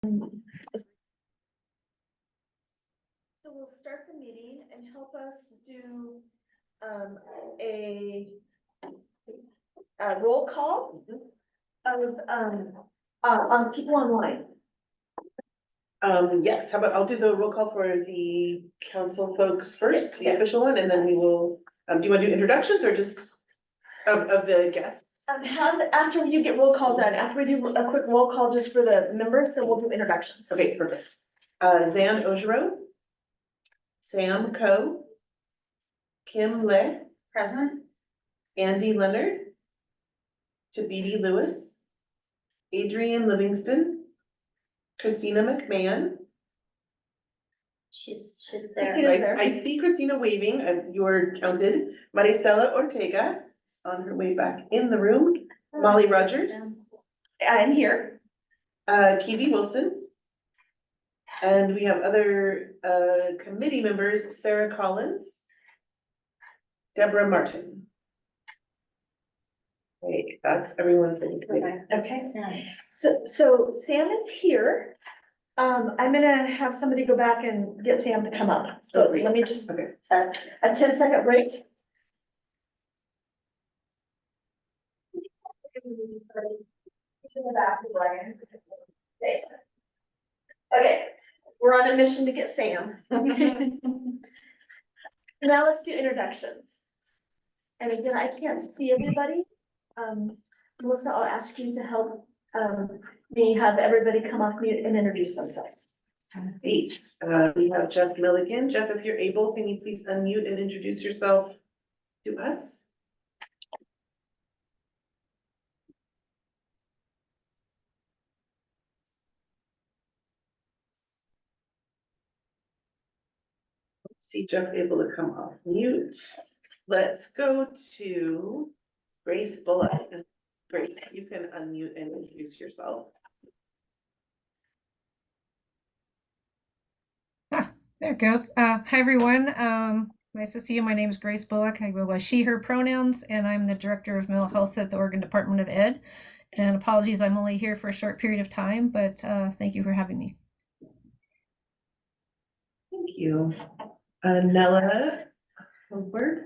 So we'll start the meeting and help us do a roll call of on people online. Yes, how about I'll do the roll call for the council folks first, the Yes. official one, and then we will, do you want to do introductions or just of the guests? After you get roll call done, after we do a quick roll call just for the members, then we'll do introductions. Okay, perfect. Zan Ojero, Sam Coe, Kim Le, Present. Andy Leonard, Tabidi Lewis, Adrian Livingston, Christina McMahon. She's there. I see Christina waving, you're counted. Maricela Ortega is on her way back in the room. Molly Rogers, I'm here. Kiwi Wilson. And we have other committee members, Sarah Collins, Deborah Martin. Wait, that's everyone for the committee. Okay. So Sam is here. I'm gonna have somebody go back and get Sam to come up. So let me just, Okay. a 10-second break. Okay, we're on a mission to get Sam. Now let's do introductions. And again, I can't see everybody. Melissa, I'll ask you to help me have everybody come off mute and introduce themselves. Great. We have Jeff Milligan. Jeff, if you're able, can you please unmute and introduce yourself to us? Let's see Jeff able to come off mute. Let's go to Grace Bullock. Great, you can unmute and introduce yourself. There it goes. Hi, everyone. Nice to see you. My name is Grace Bullock. I go by she, her pronouns, and I'm the Director of Mental Health at the Oregon Department of Ed. And apologies, I'm only here for a short period of time, but thank you for having me. Thank you. Nella Hogberg.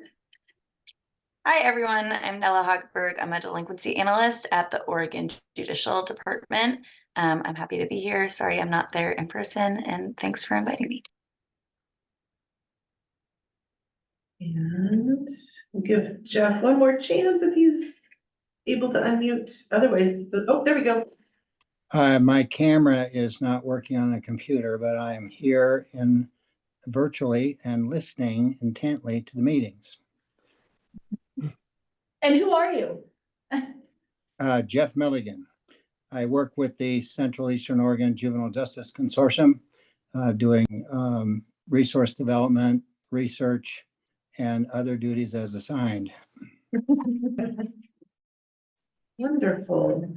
Hi, everyone. I'm Nella Hogberg. I'm a delinquency analyst at the Oregon Judicial Department. I'm happy to be here. Sorry, I'm not there in person, and thanks for inviting me. And we'll give Jeff one more chance if he's able to unmute. Otherwise, oh, there we go. My camera is not working on the computer, but I am here in virtually and listening intently to the meetings. And who are you? Jeff Milligan. I work with the Central Eastern Oregon Juvenile Justice Consortium, doing resource development, research, and other duties as assigned. Wonderful.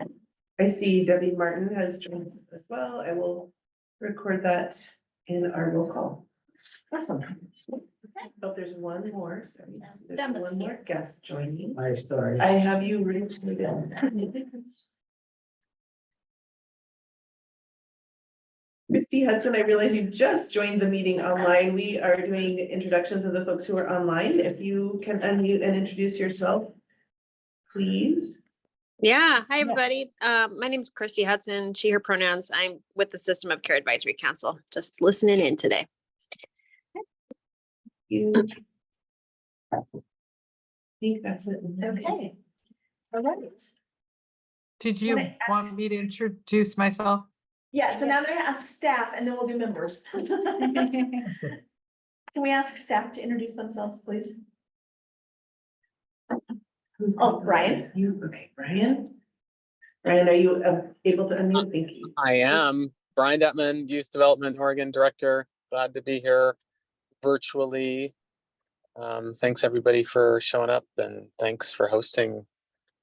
I see Debbie Martin has joined us as well. I will record that in our roll call. Awesome. Oh, there's one more. Sorry. There's one more guest joining. Hi, sorry. I have you written down. Christy Hudson, I realize you just joined the meeting online. We are doing introductions of the folks who are online. If you can unmute and introduce yourself, please. Yeah, hi everybody. My name is Christy Hudson, she, her pronouns. I'm with the System of Care Advisory Council, just listening in today. I think that's it. Okay. All right. Did you Can I ask- want me to introduce myself? Yeah, so now I'm gonna ask staff and then we'll do members. Can we ask staff to introduce themselves, please? Oh, Brian. You, okay, Brian. Brian, are you able to unmute? Thank you. I am Brian Detman, Youth Development Oregon Director. Glad to be here virtually. Thanks everybody for showing up and thanks for hosting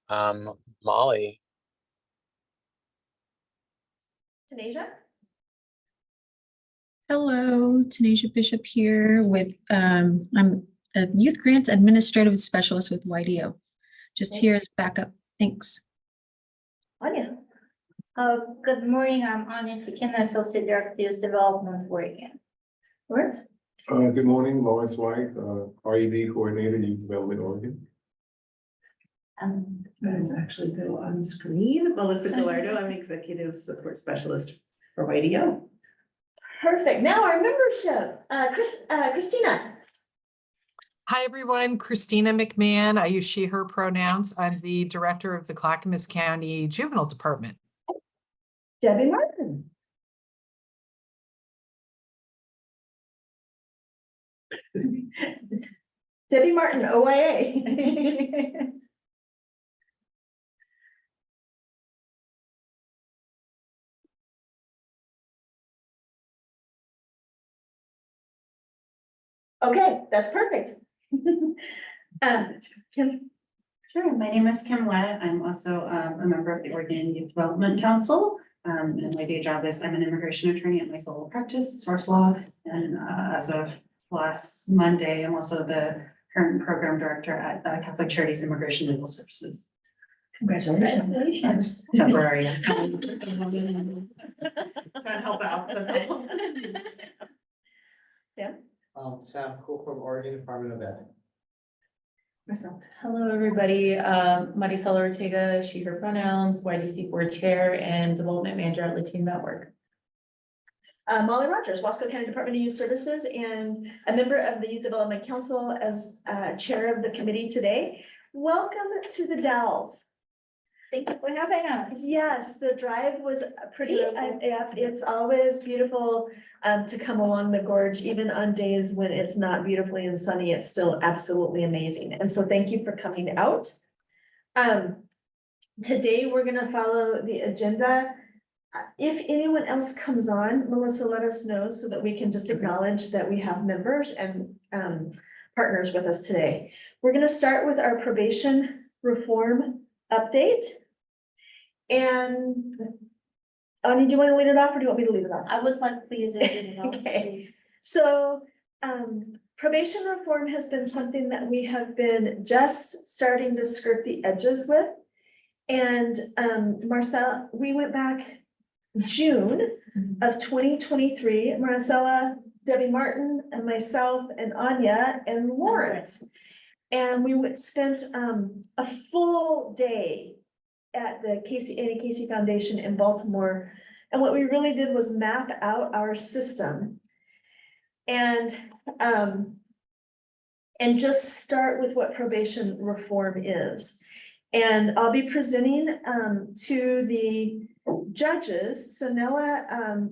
Molly. Tanasia? Hello, Tanasia Bishop here with, I'm a Youth Grants Administrative Specialist with YDO. Just here as backup. Thanks. Anya. Good morning, I'm Anya Sikin, Associate Director, Youth Development, Oregon. Lawrence? Good morning, Lawrence White, RED Coordinator, Youth Development, Oregon. That is actually go on screen. Melissa Gallardo, I'm Executive Support Specialist for YDO. Perfect. Now our membership, Christina. Hi, everyone. Christina McMahon. I use she, her pronouns. I'm the director of the Clackamas County Juvenile Department. Debbie Martin. Debbie Martin, OIA. Okay, that's perfect. Kim. Sure, my name is Kim Wett. I'm also a member of the Oregon Youth Development Council. And my day job is I'm an immigration attorney at my solo practice, Source Law. And as of last Monday, I'm also the current program director at Catholic Charities Immigration Legal Services. Congratulations. Temporary. Trying to help out. Sam. Sam Cool from Oregon Department of Ed. Marcel. Hello, everybody. Marisol Ortega, she, her pronouns, YDC board chair and development manager at Latino Network. Molly Rogers, Wasco County Department of Youth Services and a member of the Youth Development Council as chair of the committee today. Welcome to the Dalles. Thank you for having us. Yes, the drive was pretty, it's always beautiful to come along the gorge, even on days when it's not beautifully and sunny, it's still absolutely amazing. And so thank you for coming out. Today, we're gonna follow the agenda. If anyone else comes on, Melissa, let us know so that we can just acknowledge that we have members and partners with us today. We're gonna start with our probation reform update. And Ani, do you want to lead it off or do you want me to lead it off? I would like for you to lead it off. Okay, so probation reform has been something that we have been just starting to skirt the edges with. And Marcel, we went back June of 2023, Marcella, Debbie Martin, and myself, and Anya, and Lawrence. And we spent a full day at the Annie Casey Foundation in Baltimore. And what we really did was map out our system and just start with what probation reform is. And I'll be presenting to the judges. So Nella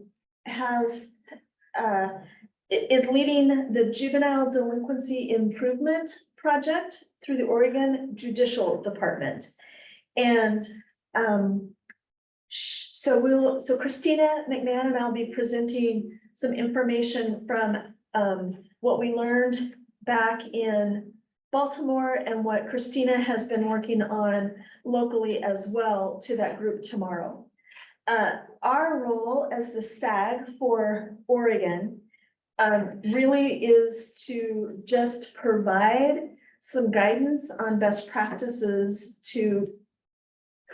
is leading the Juvenile Delinquency Improvement Project through the Oregon Judicial Department. And so Christina McMahon and I'll be presenting some information from what we learned back in Baltimore and what Christina has been working on locally as well to that group tomorrow. Our role as the SAG for Oregon really is to just provide some guidance on best practices to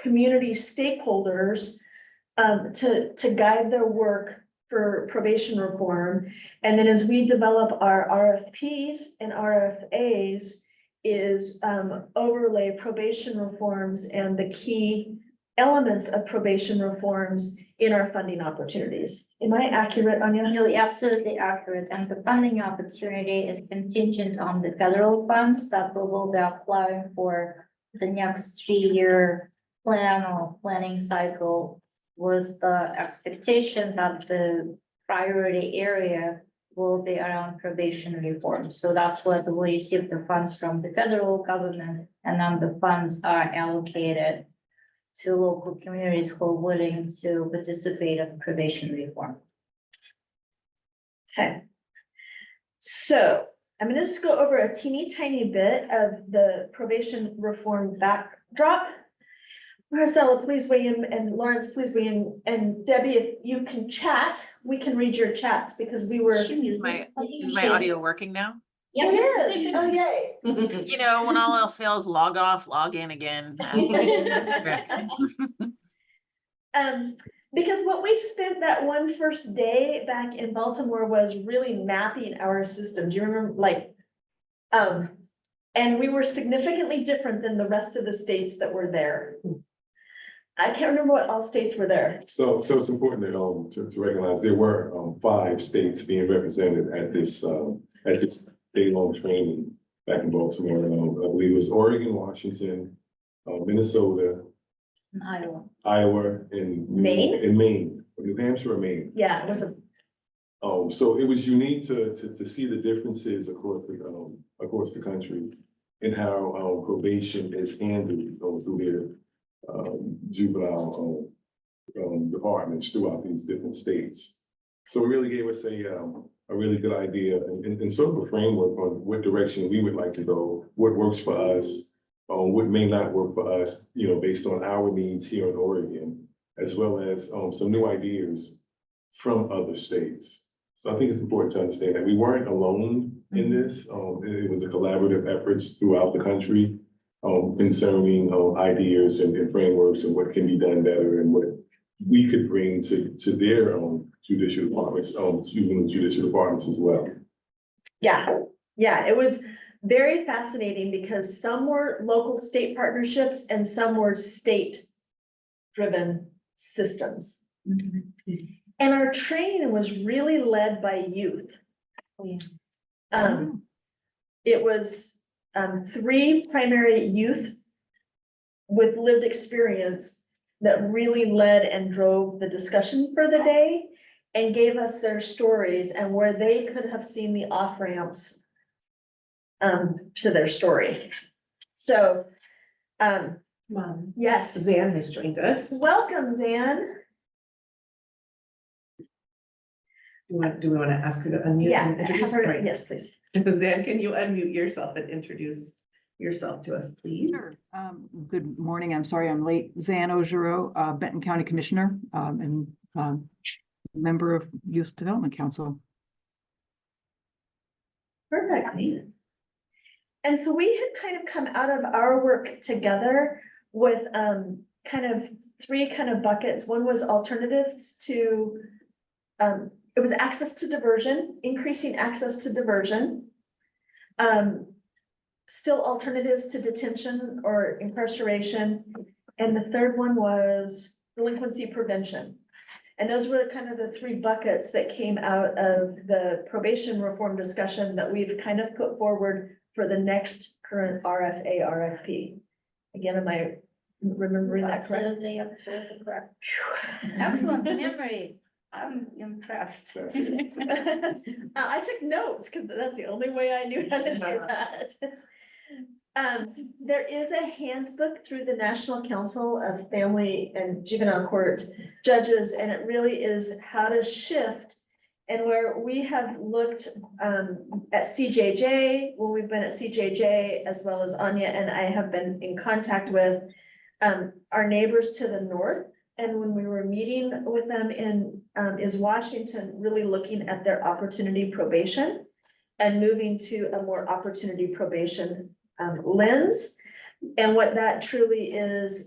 community stakeholders to guide their work for probation reform. And then as we develop our RFPs and RFAs is overlay probation reforms and the key elements of probation reforms in our funding opportunities. Am I accurate, Anya? You're absolutely accurate. And the funding opportunity is contingent on the federal funds that we will be applying for the next 3-year plan or planning cycle, with the expectation that the priority area will be around probation reform. So that's what we receive the funds from the federal government, and then the funds are allocated to local communities who are willing to participate in probation reform. Okay. So I'm gonna just go over a teeny tiny bit of the probation reform backdrop. Marcella, please weigh in, and Lawrence, please weigh in, and Debbie, if you can chat, we can read your chats because we were. Is my audio working now? Yeah, it is. Oh, yay. You know, when all else fails, log off, log in again. Because what we spent that one first day back in Baltimore was really mapping our system. Do you remember, like, and we were significantly different than the rest of the states that were there. I can't remember what all states were there. So it's important to recognize there were 5 states being represented at this day-long training back in Baltimore. I believe it was Oregon, Washington, Minnesota, Iowa, and Maine? And Maine, New Hampshire or Maine. Yeah, it was a, So it was unique to see the differences across the country and how probation is handled through their juvenile departments throughout these different states. So it really gave us a really good idea and sort of a framework on what direction we would like to go, what works for us, what may not work for us, based on our needs here in Oregon, as well as some new ideas from other states. So I think it's important to understand that we weren't alone in this. It was a collaborative efforts throughout the country concerning ideas and frameworks and what can be done better and what we could bring to their judicial departments, juvenile judicial departments as well. yeah, it was very fascinating because some were local state partnerships and some were state-driven systems. And our training was really led by youth. It was 3 primary youth with lived experience that really led and drove the discussion for the day and gave us their stories and where they could have seen the off-ramps to their story. So, yes. Zan has joined us. Welcome, Zan. Do we want to ask her to unmute Yeah, and introduce? have her- Right. yes, please. Zan, can you unmute yourself and introduce yourself to us, please? Sure. Good morning. I'm sorry I'm late. Zan Ojero, Benton County Commissioner, and member of Youth Development Council. Perfect. And so we had kind of come out of our work together with kind of 3 kind of buckets. One was alternatives to, it was access to diversion, increasing access to diversion. Still alternatives to detention or incarceration. And the third one was delinquency prevention. And those were kind of the 3 buckets that came out of the probation reform discussion that we've kind of put forward for the next current RFA, RFP. Again, am I remembering that correct? Absolutely correct. Excellent memory. I'm impressed. I took notes because that's the only way I knew how to do that. There is a handbook through the National Council of Family and Juvenile Court Judges, and it really is how to shift. And where we have looked at CJJ, when we've been at CJJ, as well as Anya and I have been in contact with our neighbors to the north. And when we were meeting with them in is Washington, really looking at their opportunity probation and moving to a more opportunity probation lens. And what that truly is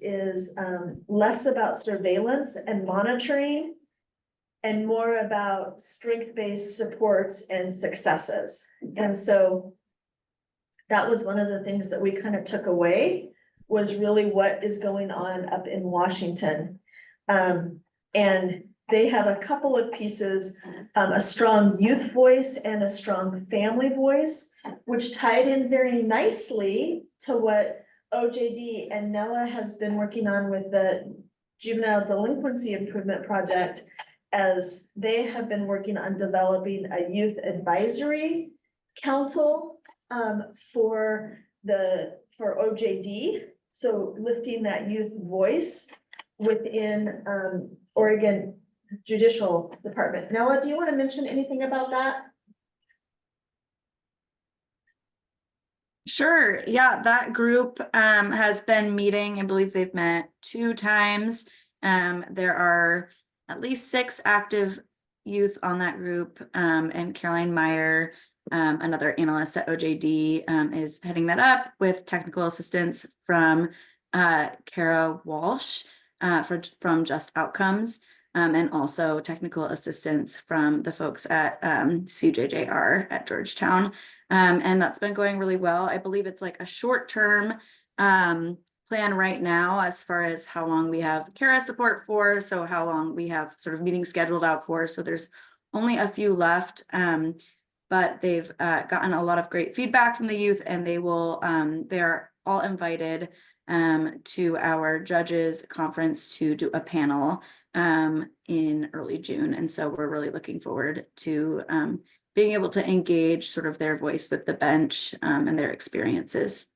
less about surveillance and monitoring and more about strength-based supports and successes. And so that was one of the things that we kind of took away was really what is going on up in Washington. And they have a couple of pieces, a strong youth voice and a strong family voice, which tied in very nicely to what OJD and Nella has been working on with the Juvenile Delinquency Improvement Project, as they have been working on developing a youth advisory council for OJD. So lifting that youth voice within Oregon Judicial Department. Nella, do you want to mention anything about that? Sure. Yeah, that group has been meeting. I believe they've met 2 times. There are at least 6 active youth on that group, and Caroline Meyer, another analyst at OJD, is heading that up with technical assistance from Kara Walsh. from Just Outcomes, and also technical assistance from the folks at CJJR at Georgetown. And that's been going really well. I believe it's like a short-term plan right now as far as how long we have CARA support for, so how long we have sort of meetings scheduled out for. So there's only a few left, but they've gotten a lot of great feedback from the youth, and they're all invited to our judges conference to do a panel in early June. And so we're really looking forward to being able to engage sort of their voice with the bench and their experiences.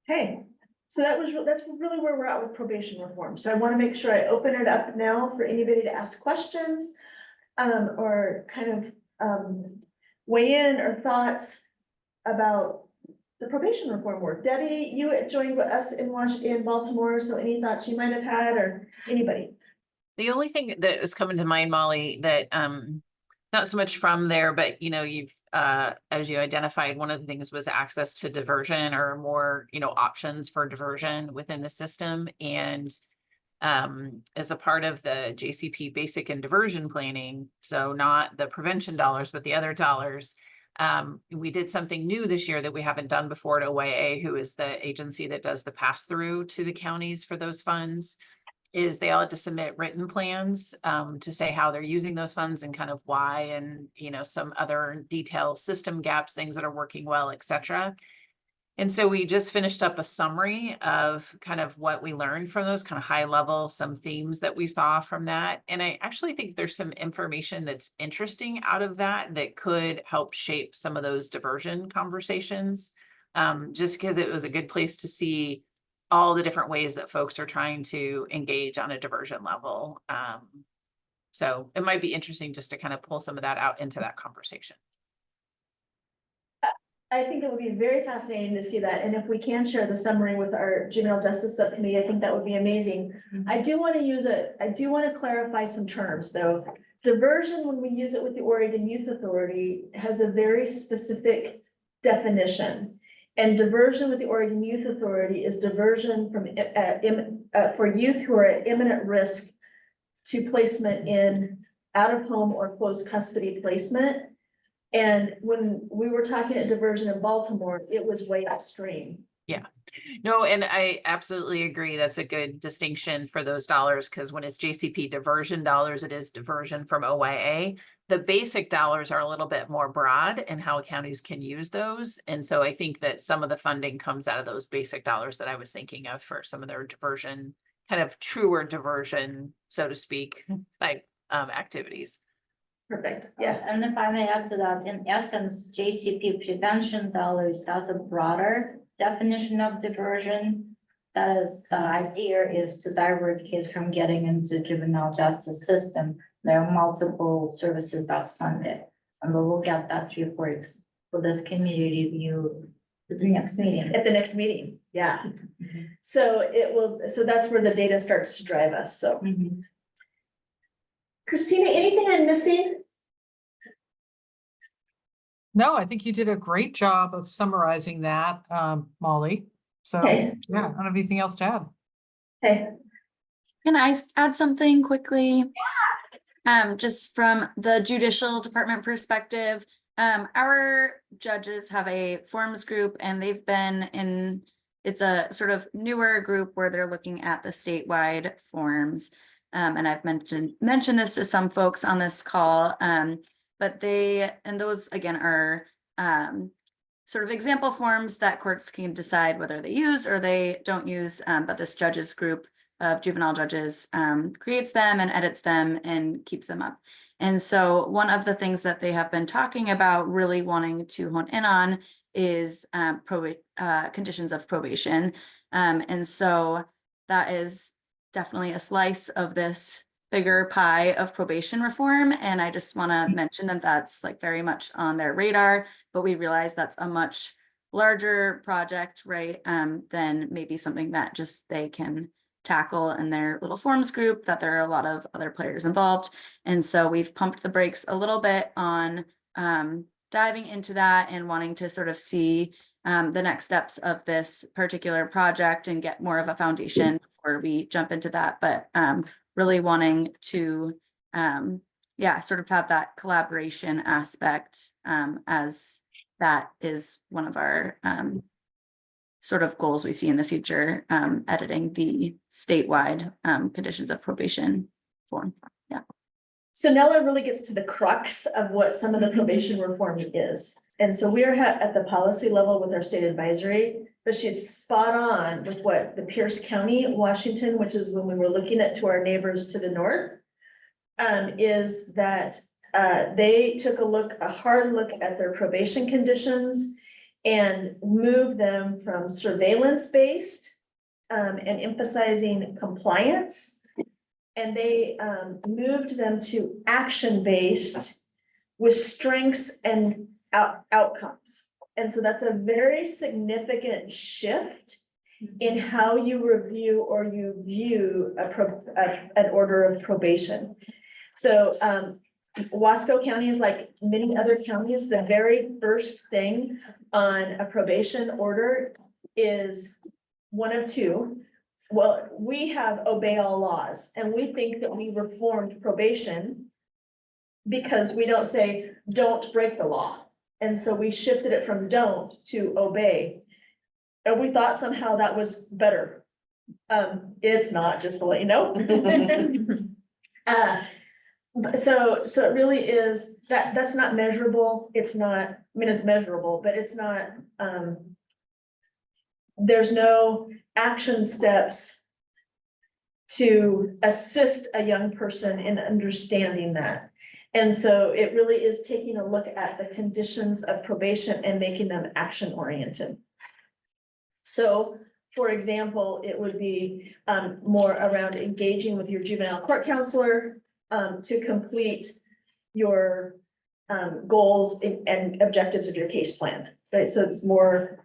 Okay, so that's really where we're at with probation reform. So I want to make sure I open it up now for anybody to ask questions or kind of weigh in or thoughts about the probation reform work. Debbie, you joined with us in Baltimore, so any thoughts you might have had, or anybody? The only thing that was coming to mind, Molly, that not so much from there, but you've as you identified, one of the things was access to diversion or more options for diversion within the system. And as a part of the JCP basic and diversion planning, so not the prevention dollars, but the other dollars, we did something new this year that we haven't done before at OYA, who is the agency that does the pass through to the counties for those funds. Is they all had to submit written plans to say how they're using those funds and kind of why, and some other detailed system gaps, things that are working well, etc. And so we just finished up a summary of kind of what we learned from those, kind of high level, some themes that we saw from that. And I actually think there's some information that's interesting out of that that could help shape some of those diversion conversations, just because it was a good place to see all the different ways that folks are trying to engage on a diversion level. So it might be interesting just to kind of pull some of that out into that conversation. I think it would be very fascinating to see that. And if we can share the summary with our juvenile justice subcommittee, I think that would be amazing. I do want to clarify some terms though. Diversion, when we use it with the Oregon Youth Authority, has a very specific definition. And diversion with the Oregon Youth Authority is diversion from for youth who are at imminent risk to placement in out of home or closed custody placement. And when we were talking at diversion in Baltimore, it was way upstream. Yeah, no, and I absolutely agree. That's a good distinction for those dollars, because when it's JCP diversion dollars, it is diversion from OYA. The basic dollars are a little bit more broad in how counties can use those. And so I think that some of the funding comes out of those basic dollars that I was thinking of for some of their diversion, kind of truer diversion, so to speak, type activities. Perfect. Yeah. And if I may add to that, in essence, JCP prevention dollars, that's a broader definition of diversion. That is, the idea is to divert kids from getting into juvenile justice system. There are multiple services that's funded, and we'll get that report for this community review at the next meeting. At the next meeting, yeah. So so that's where the data starts to drive us, so. Christina, anything I'm missing? No, I think you did a great job of summarizing that, Molly. So, Okay. yeah, I don't have anything else to add. Okay. Can I add something quickly? Just from the judicial department perspective, our judges have a forms group, and they've been it's a sort of newer group where they're looking at the statewide forms. And I've mentioned this to some folks on this call, but those again are sort of example forms that courts can decide whether they use or they don't use, but this judges group of juvenile judges creates them and edits them and keeps them up. And so one of the things that they have been talking about really wanting to hone in on is conditions of probation. And so that is definitely a slice of this bigger pie of probation reform. And I just want to mention that that's like very much on their radar, but we realize that's a much larger project, right? Than maybe something that just they can tackle in their little forms group, that there are a lot of other players involved. And so we've pumped the brakes a little bit on diving into that and wanting to sort of see the next steps of this particular project and get more of a foundation before we jump into that. But really wanting to, yeah, sort of have that collaboration aspect as that is one of our sort of goals we see in the future, editing the statewide conditions of probation form. Yeah. So Nella really gets to the crux of what some of the probation reform is. And so we're at the policy level with our state advisory, but she's spot on with what the Pierce County, Washington, which is when we were looking at to our neighbors to the north, is that they took a hard look at their probation conditions and moved them from surveillance-based and emphasizing compliance. And they moved them to action-based with strengths and outcomes. And so that's a very significant shift in how you review or you view an order of probation. So Wasco County is like many other counties. The very first thing on a probation order is one of two. Well, we have obey all laws, and we think that we reformed probation because we don't say, don't break the law. And so we shifted it from don't to obey. And we thought somehow that was better. It's not, just to let you know. So it really is, that's not measurable. It's not, I mean, it's measurable, but it's not, there's no action steps to assist a young person in understanding that. And so it really is taking a look at the conditions of probation and making them action oriented. So, for example, it would be more around engaging with your juvenile court counselor to complete your goals and objectives of your case plan, right? So it's more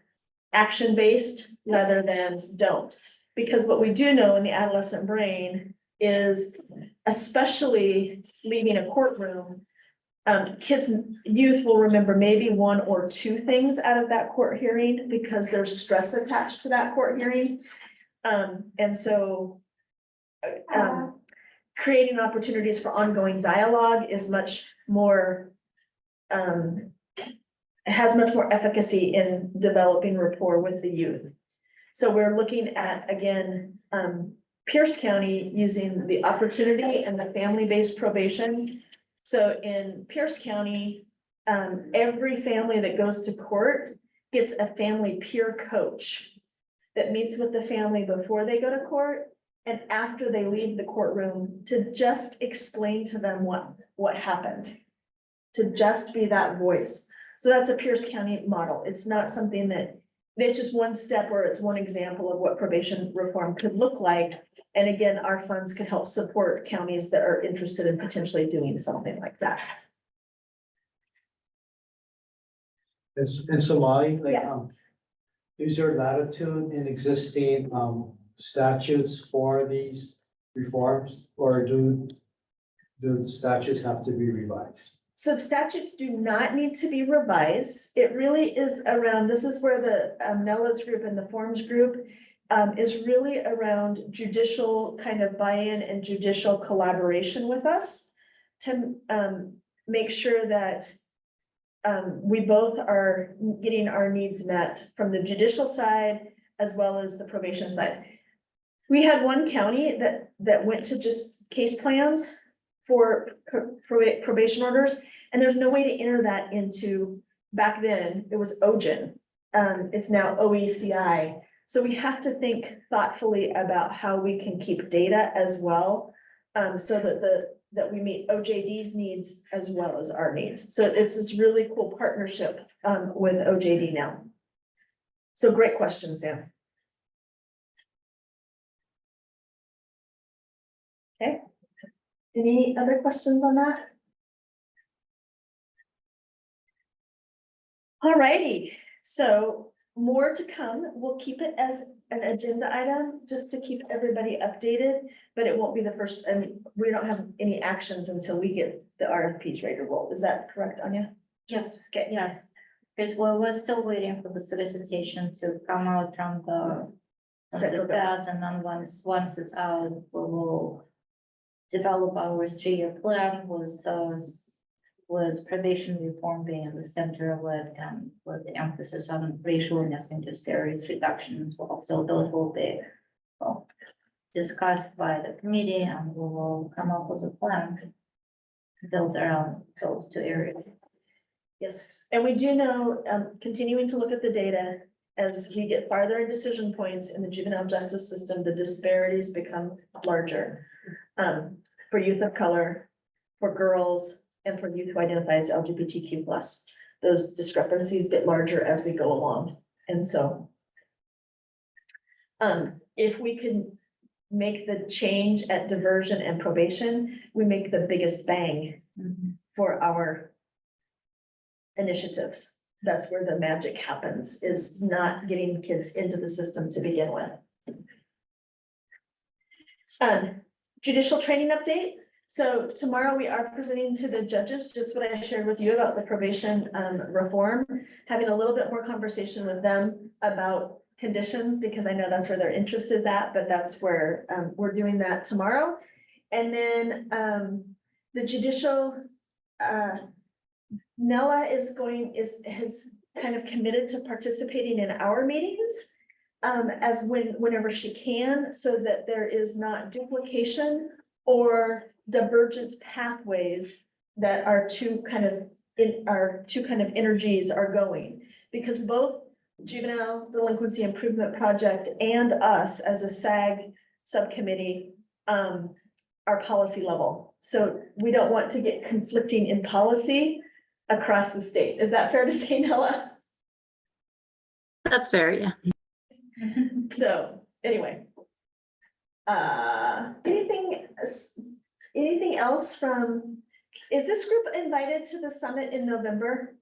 action-based rather than don't. Because what we do know in the adolescent brain is, especially leaving a courtroom, youth will remember maybe one or two things out of that court hearing because there's stress attached to that court hearing. And so creating opportunities for ongoing dialogue is much more, has much more efficacy in developing rapport with the youth. So we're looking at, again, Pierce County using the opportunity and the family-based probation. So in Pierce County, every family that goes to court gets a family peer coach that meets with the family before they go to court and after they leave the courtroom to just explain to them what happened, to just be that voice. So that's a Pierce County model. It's not something that, it's just one step or it's one example of what probation reform could look like. And again, our funds can help support counties that are interested in potentially doing something like that. In Somali, like, Yeah. is there latitude in existing statutes for these reforms, or do the statutes have to be revised? So the statutes do not need to be revised. It really is around, this is where the Nella's group and the Forms group is really around judicial kind of buy-in and judicial collaboration with us to make sure that we both are getting our needs met from the judicial side as well as the probation side. We had one county that went to just case plans for probation orders, and there's no way to enter that into, back then, it was OJJDP. It's now OECI. So we have to think thoughtfully about how we can keep data as well, so that we meet OJD's needs as well as our needs. So it's this really cool partnership with OJD now. So great question, Sam. Okay. Any other questions on that? All righty, so more to come. We'll keep it as an agenda item just to keep everybody updated, but it won't be the first, and we don't have any actions until we get the RFPs ready to roll. Is that correct, Anya? Yes. Okay. Yeah. Because we're still waiting for the solicitation to come out from the feds, and then once it's out, we will develop our 3-year plan with probation reform being at the center of it, and with the emphasis on racial and ethnic disparities reduction as well. So those will be discussed by the committee, and we will come up with a plan built around those 2 areas. Yes, and we do know, continuing to look at the data, as we get farther in decision points in the juvenile justice system, the disparities become larger. For youth of color, for girls, and for youth who identify as LGBTQ+. Those discrepancies get larger as we go along. And so if we can make the change at diversion and probation, we make the biggest bang for our initiatives. That's where the magic happens, is not getting kids into the system to begin with. Judicial training update. So tomorrow we are presenting to the judges just what I shared with you about the probation reform, having a little bit more conversation with them about conditions, because I know that's where their interest is at, but that's where we're doing that tomorrow. And then the judicial, Nella has kind of committed to participating in our meetings whenever she can, so that there is not duplication or divergent pathways that our two kind of energies are going, because both Juvenile Delinquency Improvement Project and us as a SAG subcommittee are policy level. So we don't want to get conflicting in policy across the state. Is that fair to say, Nella? That's fair, yeah. So anyway, anything else from, is this group invited to the summit in November?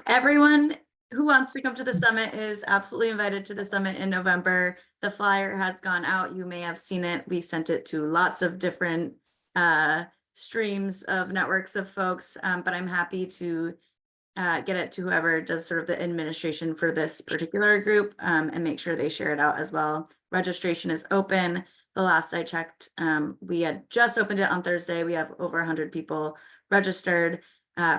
Everyone who wants to come to the summit is absolutely invited to the summit in November. The flyer has gone out. You may have seen it. We sent it to lots of different streams of networks of folks, but I'm happy to get it to whoever does sort of the administration for this particular group, and make sure they share it out as well. Registration is open. The last I checked, we had just opened it on Thursday. We have over 100 people registered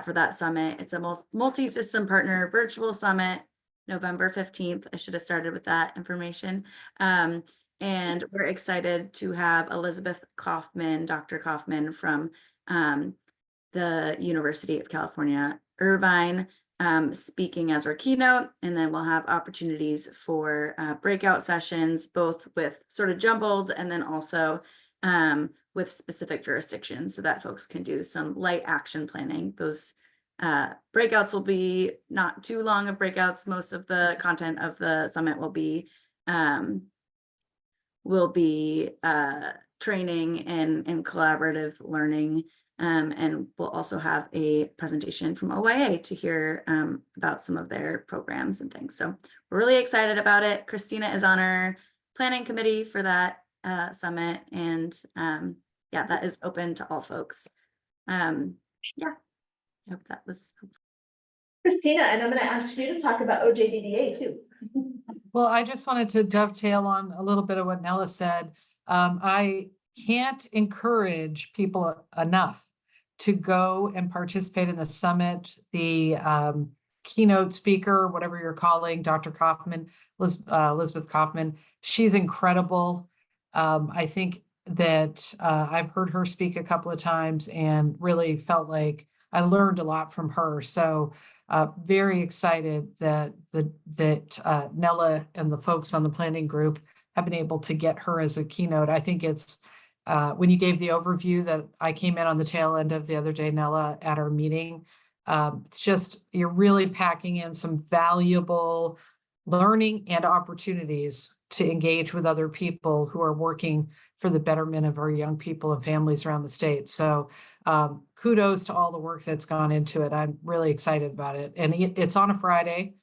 for that summit. It's a multi-system partner virtual summit, November 15th. I should have started with that information. And we're excited to have Elizabeth Kaufman, Dr. Kaufman from the University of California, Irvine, speaking as our keynote. And then we'll have opportunities for breakout sessions, both with sort of jumbled and then also with specific jurisdictions, so that folks can do some light action planning. Those breakouts will be not too long of breakouts. Most of the content of the summit will be training and collaborative learning. And we'll also have a presentation from OYA to hear about some of their programs and things. So we're really excited about it. Christina is on our planning committee for that summit, and yeah, that is open to all folks. Yeah, I hope that was helpful. Christina, and I'm going to ask you to talk about OJDDA too. Well, I just wanted to dovetail on a little bit of what Nella said. I can't encourage people enough to go and participate in the summit. The keynote speaker, whatever you're calling, Dr. Kaufman, Elizabeth Kaufman, she's incredible. I think that I've heard her speak a couple of times and really felt like I learned a lot from her. So very excited that Nella and the folks on the planning group have been able to get her as a keynote. I think it's when you gave the overview that I came in on the tail end of the other day, Nella, at our meeting, it's just, you're really packing in some valuable learning and opportunities to engage with other people who are working for the betterment of our young people and families around the state. So kudos to all the work that's gone into it. I'm really excited about it. And it's on a Friday,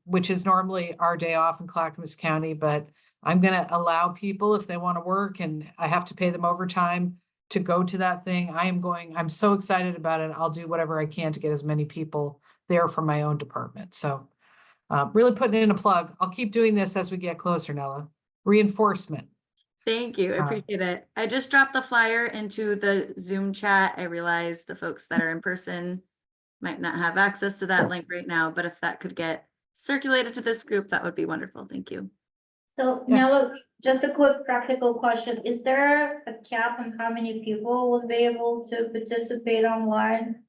which is normally our day off in Clackamas County, but I'm going to allow people, if they want to work and I have to pay them overtime, to go to that thing. I'm so excited about it. I'll do whatever I can to get as many people there from my own department. So really putting in a plug. I'll keep doing this as we get closer, Nella. Reinforcement. Thank you. I appreciate it. I just dropped the flyer into the Zoom chat. I realize the folks that are in person might not have access to that link right now, but if that could get circulated to this group, that would be wonderful. Thank you. So now, just a quick practical question. Is there a cap on how many people will be able to participate online?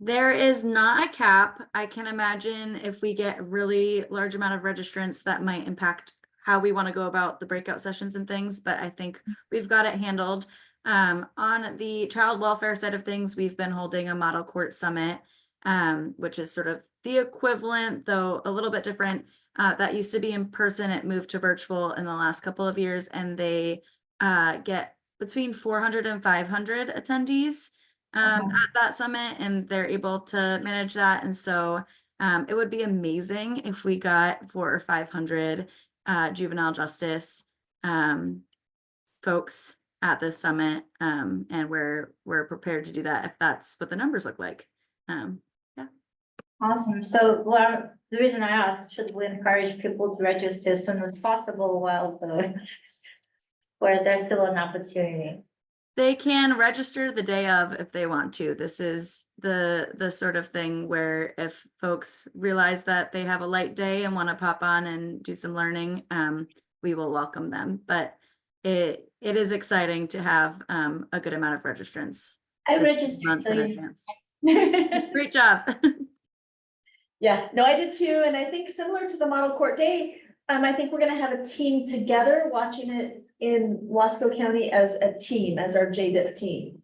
There is not a cap. I can imagine if we get a really large amount of registrants, that might impact how we want to go about the breakout sessions and things, but I think we've got it handled. On the child welfare side of things, we've been holding a model court summit, which is sort of the equivalent, though a little bit different. That used to be in person. It moved to virtual in the last couple of years, and they get between 400 and 500 attendees at that summit, and they're able to manage that. And so it would be amazing if we got 400 or 500 juvenile justice folks at this summit, and we're prepared to do that if that's what the numbers look like. Yeah. Awesome. So the reason I asked, should we encourage people to register as soon as possible while where there's still an opportunity? They can register the day of if they want to. This is the sort of thing where if folks realize that they have a light day and want to pop on and do some learning, we will welcome them. But it is exciting to have a good amount of registrants. I registered months in advance. so Great job. Yeah, no, I did too. And I think similar to the model court day, I think we're gonna have a team together watching it in Wasco County as a team, as our JDIP team.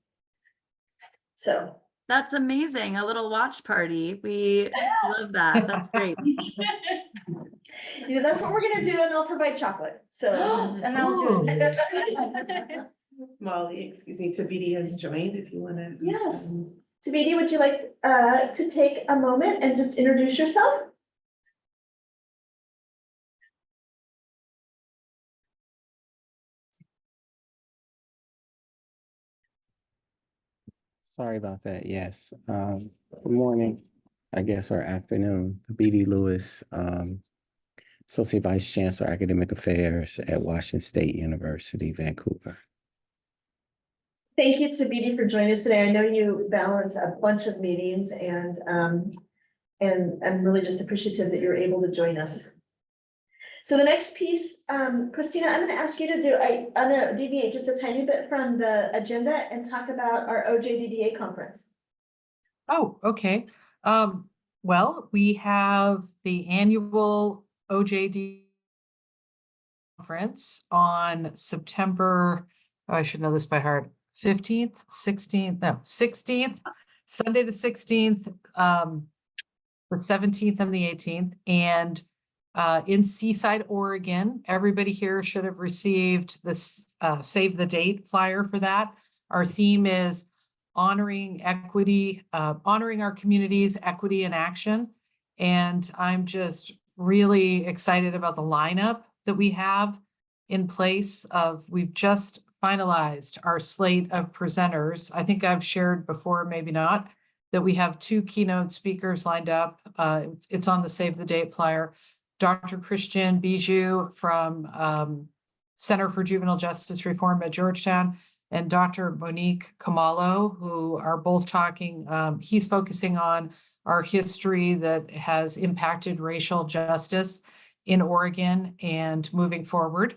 So. That's amazing. A little watch party. We love that. That's great. You know, that's what we're gonna do, and I'll provide chocolate. So, and I'll do it. Molly, excuse me, Tabidi has joined if you want to. Yes. Tabidi, would you like to take a moment and just introduce yourself? Sorry about that. Yes. Good morning, I guess, or afternoon. B.D. Lewis, Associate Vice Chancellor, Academic Affairs at Washington State University, Vancouver. Thank you to Tabidi for joining us today. I know you balance a bunch of meetings, and I'm really just appreciative that you're able to join us. So the next piece, Christina, I'm going to ask you to do, I'm going to deviate just a tiny bit from the agenda and talk about our OJDDA conference. Oh, okay. Well, we have the annual OJD conference on September, oh, I should know this by heart, 15th, 16th, no, 16th, Sunday the 16th, the 17th and the 18th, and in Seaside, Oregon. Everybody here should have received this save the date flyer for that. Our theme is honoring equity, honoring our communities, equity in action. And I'm just really excited about the lineup that we have in place we've just finalized our slate of presenters. I think I've shared before, maybe not, that we have 2 keynote speakers lined up. It's on the save the date flyer. Dr. Christian Bijou from Center for Juvenile Justice Reform at Georgetown, and Dr. Monique Kamalo, who are both talking, he's focusing on our history that has impacted racial justice in Oregon and moving forward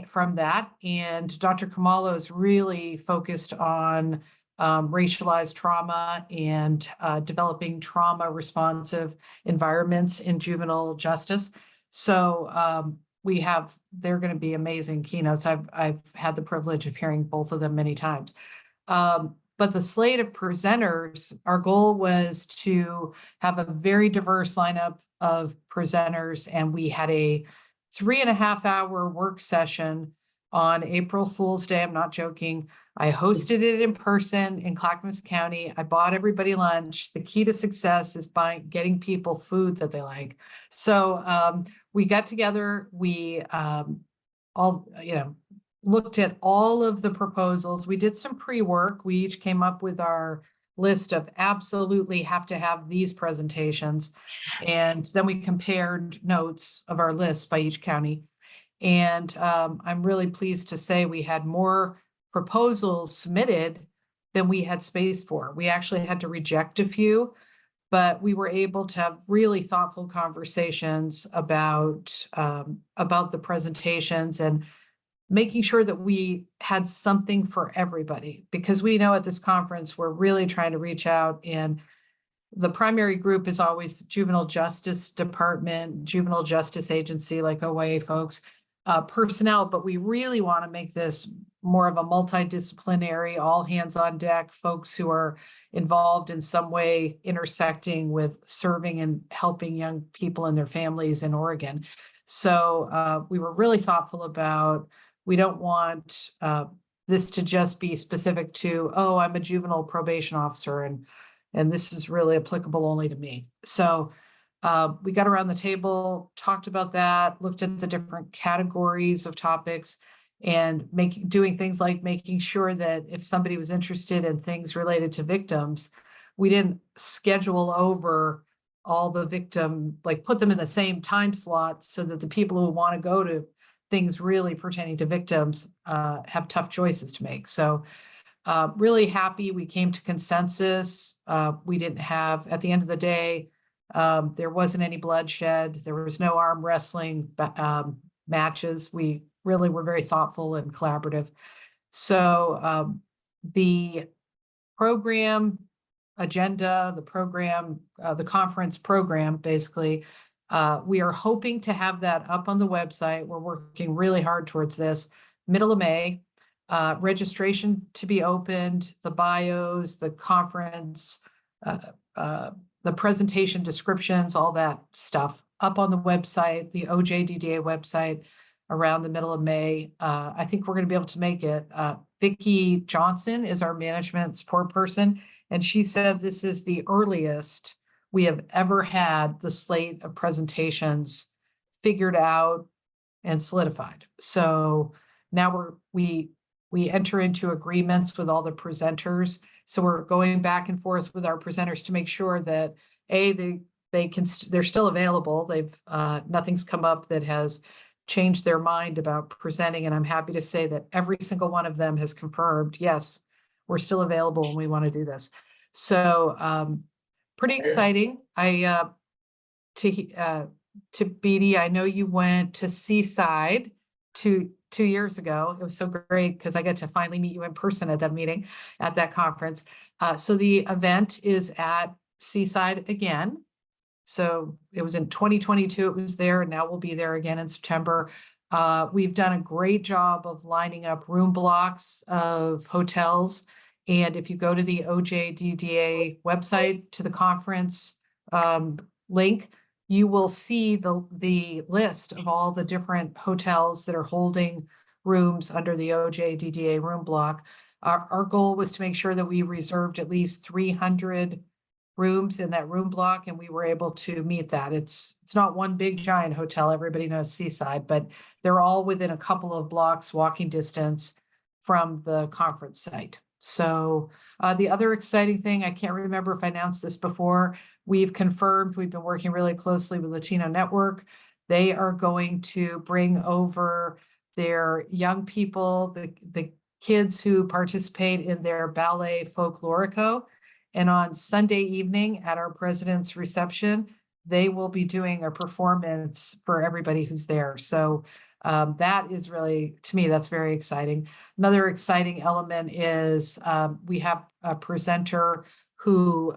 from that. And Dr. Kamalo is really focused on racialized trauma and developing trauma responsive environments in juvenile justice. So they're going to be amazing keynotes. I've had the privilege of hearing both of them many times. But the slate of presenters, our goal was to have a very diverse lineup of presenters, and we had a 3.5-hour work session on April Fool's Day. I'm not joking. I hosted it in person in Clackamas County. I bought everybody lunch. The key to success is getting people food that they like. So we got together, we all, looked at all of the proposals. We did some pre-work. We each came up with our list of absolutely have to have these presentations. And then we compared notes of our list by each county. And I'm really pleased to say we had more proposals submitted than we had space for. We actually had to reject a few, but we were able to have really thoughtful conversations about the presentations and making sure that we had something for everybody, because we know at this conference, we're really trying to reach out, and the primary group is always the Juvenile Justice Department, Juvenile Justice Agency, like OYA folks, personnel, but we really want to make this more of a multidisciplinary, all hands on deck, folks who are involved in some way intersecting with serving and helping young people and their families in Oregon. So we were really thoughtful about, we don't want this to just be specific to, oh, I'm a juvenile probation officer and this is really applicable only to me. So we got around the table, talked about that, looked at the different categories of topics, and doing things like making sure that if somebody was interested in things related to victims, we didn't schedule over all the victim, like put them in the same time slot so that the people who want to go to things really pertaining to victims have tough choices to make. So really happy we came to consensus. We didn't have, at the end of the day, there wasn't any bloodshed. There was no arm wrestling matches. We really were very thoughtful and collaborative. So the program agenda, the conference program, basically, we are hoping to have that up on the website. We're working really hard towards this, middle of May. Registration to be opened, the bios, the conference, the presentation descriptions, all that stuff up on the website, the OJDDA website around the middle of May. I think we're going to be able to make it. Vicki Johnson is our management support person, and she said this is the earliest we have ever had the slate of presentations figured out and solidified. So now we enter into agreements with all the presenters. So we're going back and forth with our presenters to make sure that they're still available. Nothing's come up that has changed their mind about presenting. And I'm happy to say that every single one of them has confirmed, yes, we're still available and we want to do this. So pretty exciting. To Beatty, I know you went to Seaside 2 years ago. It was so great because I get to finally meet you in person at that meeting, at that conference. So the event is at Seaside again. So it was in 2022, it was there, and now we'll be there again in September. We've done a great job of lining up room blocks of hotels. And if you go to the OJDDA website, to the conference link, you will see the list of all the different hotels that are holding rooms under the OJDDA room block. Our goal was to make sure that we reserved at least 300 rooms in that room block, and we were able to meet that. It's not one big giant hotel. Everybody knows Seaside, but they're all within a couple of blocks walking distance from the conference site. So the other exciting thing, I can't remember if I announced this before, we've confirmed, we've been working really closely with Latino Network. They are going to bring over their young people, the kids who participate in their ballet folklorico. And on Sunday evening at our president's reception, they will be doing a performance for everybody who's there. So that is really, to me, that's very exciting. Another exciting element is we have a presenter who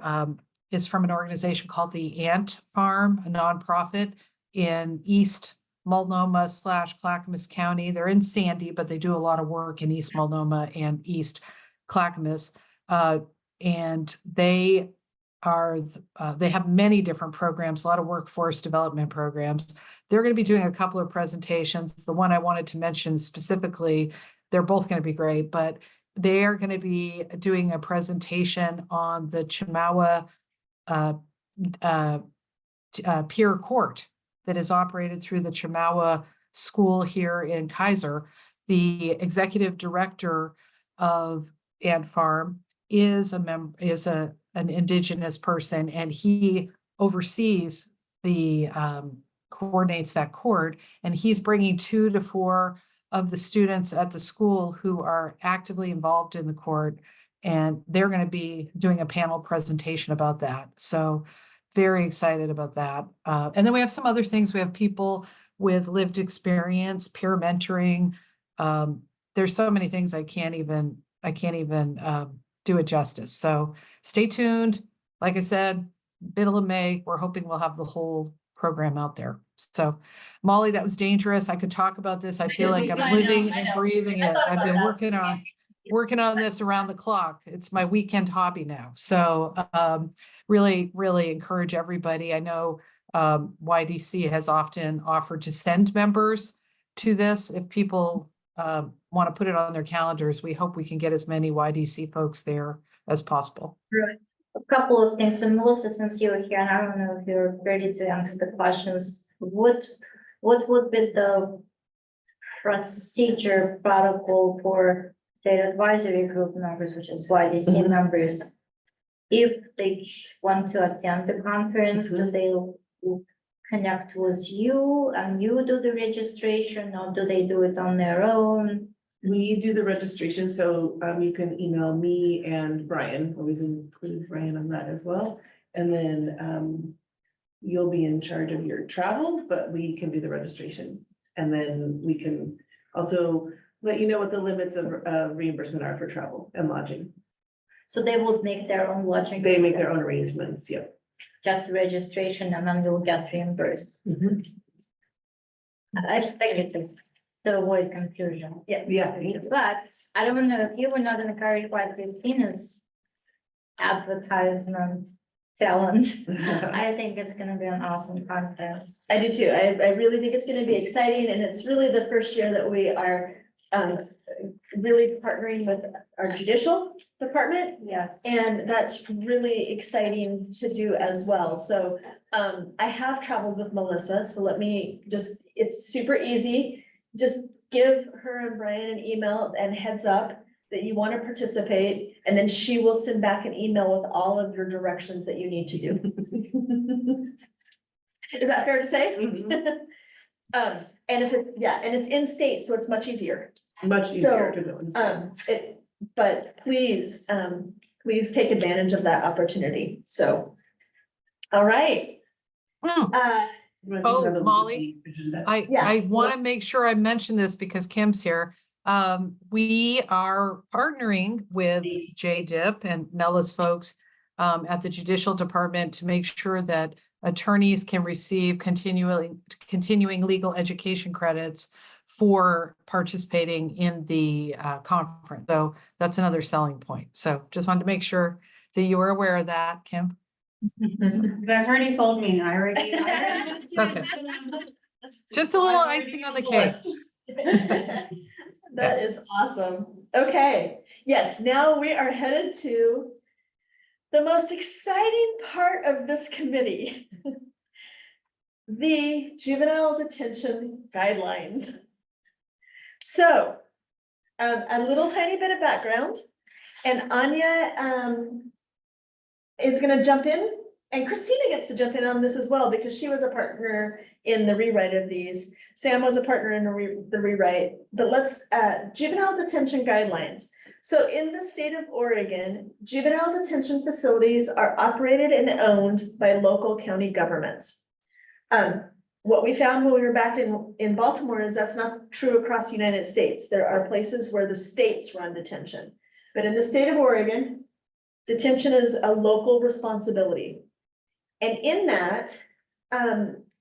is from an organization called the Ant Farm, a nonprofit in East Multnomah / Clackamas County. They're in Sandy, but they do a lot of work in East Multnomah and East Clackamas. And they have many different programs, a lot of workforce development programs. They're going to be doing a couple of presentations. The one I wanted to mention specifically, they're both going to be great, but they are going to be doing a presentation on the Chemawa peer court that is operated through the Chemawa school here in Kaiser. the executive director of Ant Farm is an Indigenous person, and he oversees the coordinates that court, and he's bringing 2 to 4 of the students at the school who are actively involved in the court, and they're going to be doing a panel presentation about that. So very excited about that. And then we have some other things. We have people with lived experience, peer mentoring. There's so many things I can't even do it justice. So stay tuned. Like I said, middle of May, we're hoping we'll have the whole program out there. So Molly, that was dangerous. I could talk about this. I feel like I'm living and breathing it. I've been working on this around the clock. It's my weekend hobby now. So really encourage everybody. I know YDC has often offered to send members to this. If people want to put it on their calendars, we hope we can get as many YDC folks there as possible. Right. A couple of things. So Melissa, since you're here, and I don't know if you're ready to answer the questions, what would be the procedure protocol for state advisory group members, which is YDC members, if they want to attend the conference? Do they connect with you and you do the registration, or do they do it on their own? We do the registration, so you can email me and Brian, always include Brian on that as well. And then you'll be in charge of your travel, but we can do the registration. And then we can also let you know what the limits of reimbursement are for travel and lodging. So they would make their own lodging? They make their own arrangements, yep. Just registration, and then you'll get reimbursed. I expect it to avoid confusion. Yeah. But I don't know if you were not encouraged by Christina's advertisement talent. I think it's gonna be an awesome conference. I do too. I really think it's gonna be exciting, and it's really the first year that we are really partnering with our judicial department. Yes. And that's really exciting to do as well. So I have traveled with Melissa, so let me just, it's super easy. Just give her and Brian an email and heads up that you want to participate, and then she will send back an email with all of your directions that you need to do. Is that fair to say? And if it, and it's in state, so it's much easier. Much easier to go. But please, please take advantage of that opportunity. So, all right. Oh, Molly, I want to make sure I mention this because Kim's here. We are partnering with JDIP and Nella's folks at the Judicial Department to make sure that attorneys can receive continuing legal education credits for participating in the conference. So that's another selling point. So just wanted to make sure that you were aware of that, Kim. You guys already sold me. I already. Okay. Just a little icing on the cake. That is awesome. Okay, yes, now we are headed to the most exciting part of this committee. The juvenile detention guidelines. So, a little tiny bit of background, and Anya is gonna jump in, and Christina gets to jump in on this as well, because she was a partner in the rewrite of these. Sam was a partner in the rewrite, but let's, juvenile detention guidelines. So in the state of Oregon, juvenile detention facilities are operated and owned by local county governments. What we found when we were back in Baltimore is that's not true across the United States. There are places where the states run detention, but in the state of Oregon, detention is a local responsibility. And in that,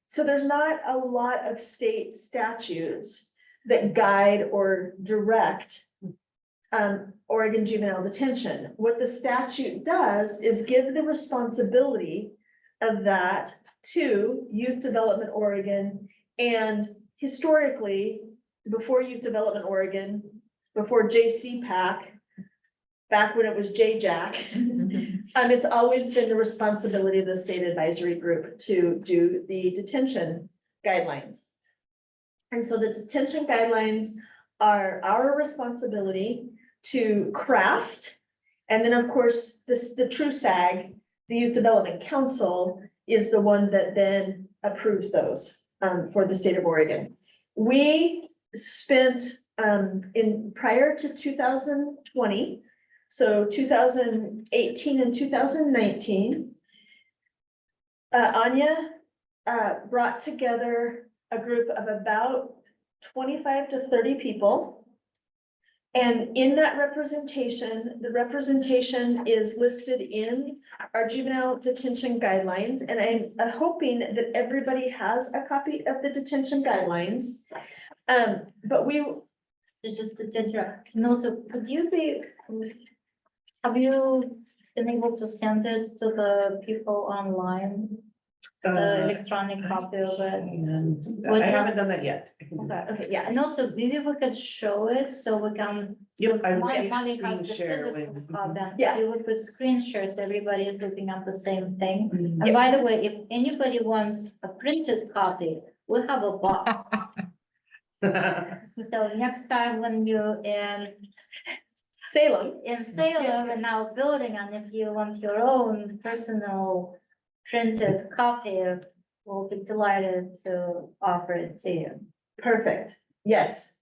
so there's not a lot of state statutes that guide or direct Oregon juvenile detention. What the statute does is give the responsibility of that to Youth Development Oregon, and historically, before Youth Development Oregon, before JCPAC, back when it was JJAC, it's always been the responsibility of the state advisory group to do the detention guidelines. And so the detention guidelines are our responsibility to craft. And then, of course, the true SAG, the Youth Development Council, is the one that then approves those for the state of Oregon. We spent in prior to 2020, so 2018 and 2019, Anya brought together a group of about 25 to 30 people. And in that representation, the representation is listed in our juvenile detention guidelines. And I'm hoping that everybody has a copy of the detention guidelines. But we Just to interrupt, and also, have you been able to send it to the people online? The electronic copy of it? And What I is- haven't done that yet. I can do Okay, that. okay, yeah, and also maybe we could show it so we can. Yep, I will Molly get you has the screen share physical when. copy. Yeah. You would put screen shares, everybody is looking at the same thing. Mhm. And by the way, if anybody wants a printed copy, we have a box. So next time when you're Salem, in Salem and now building, and if you want your own personal printed copy, we'll be delighted to offer it to you. perfect, yes.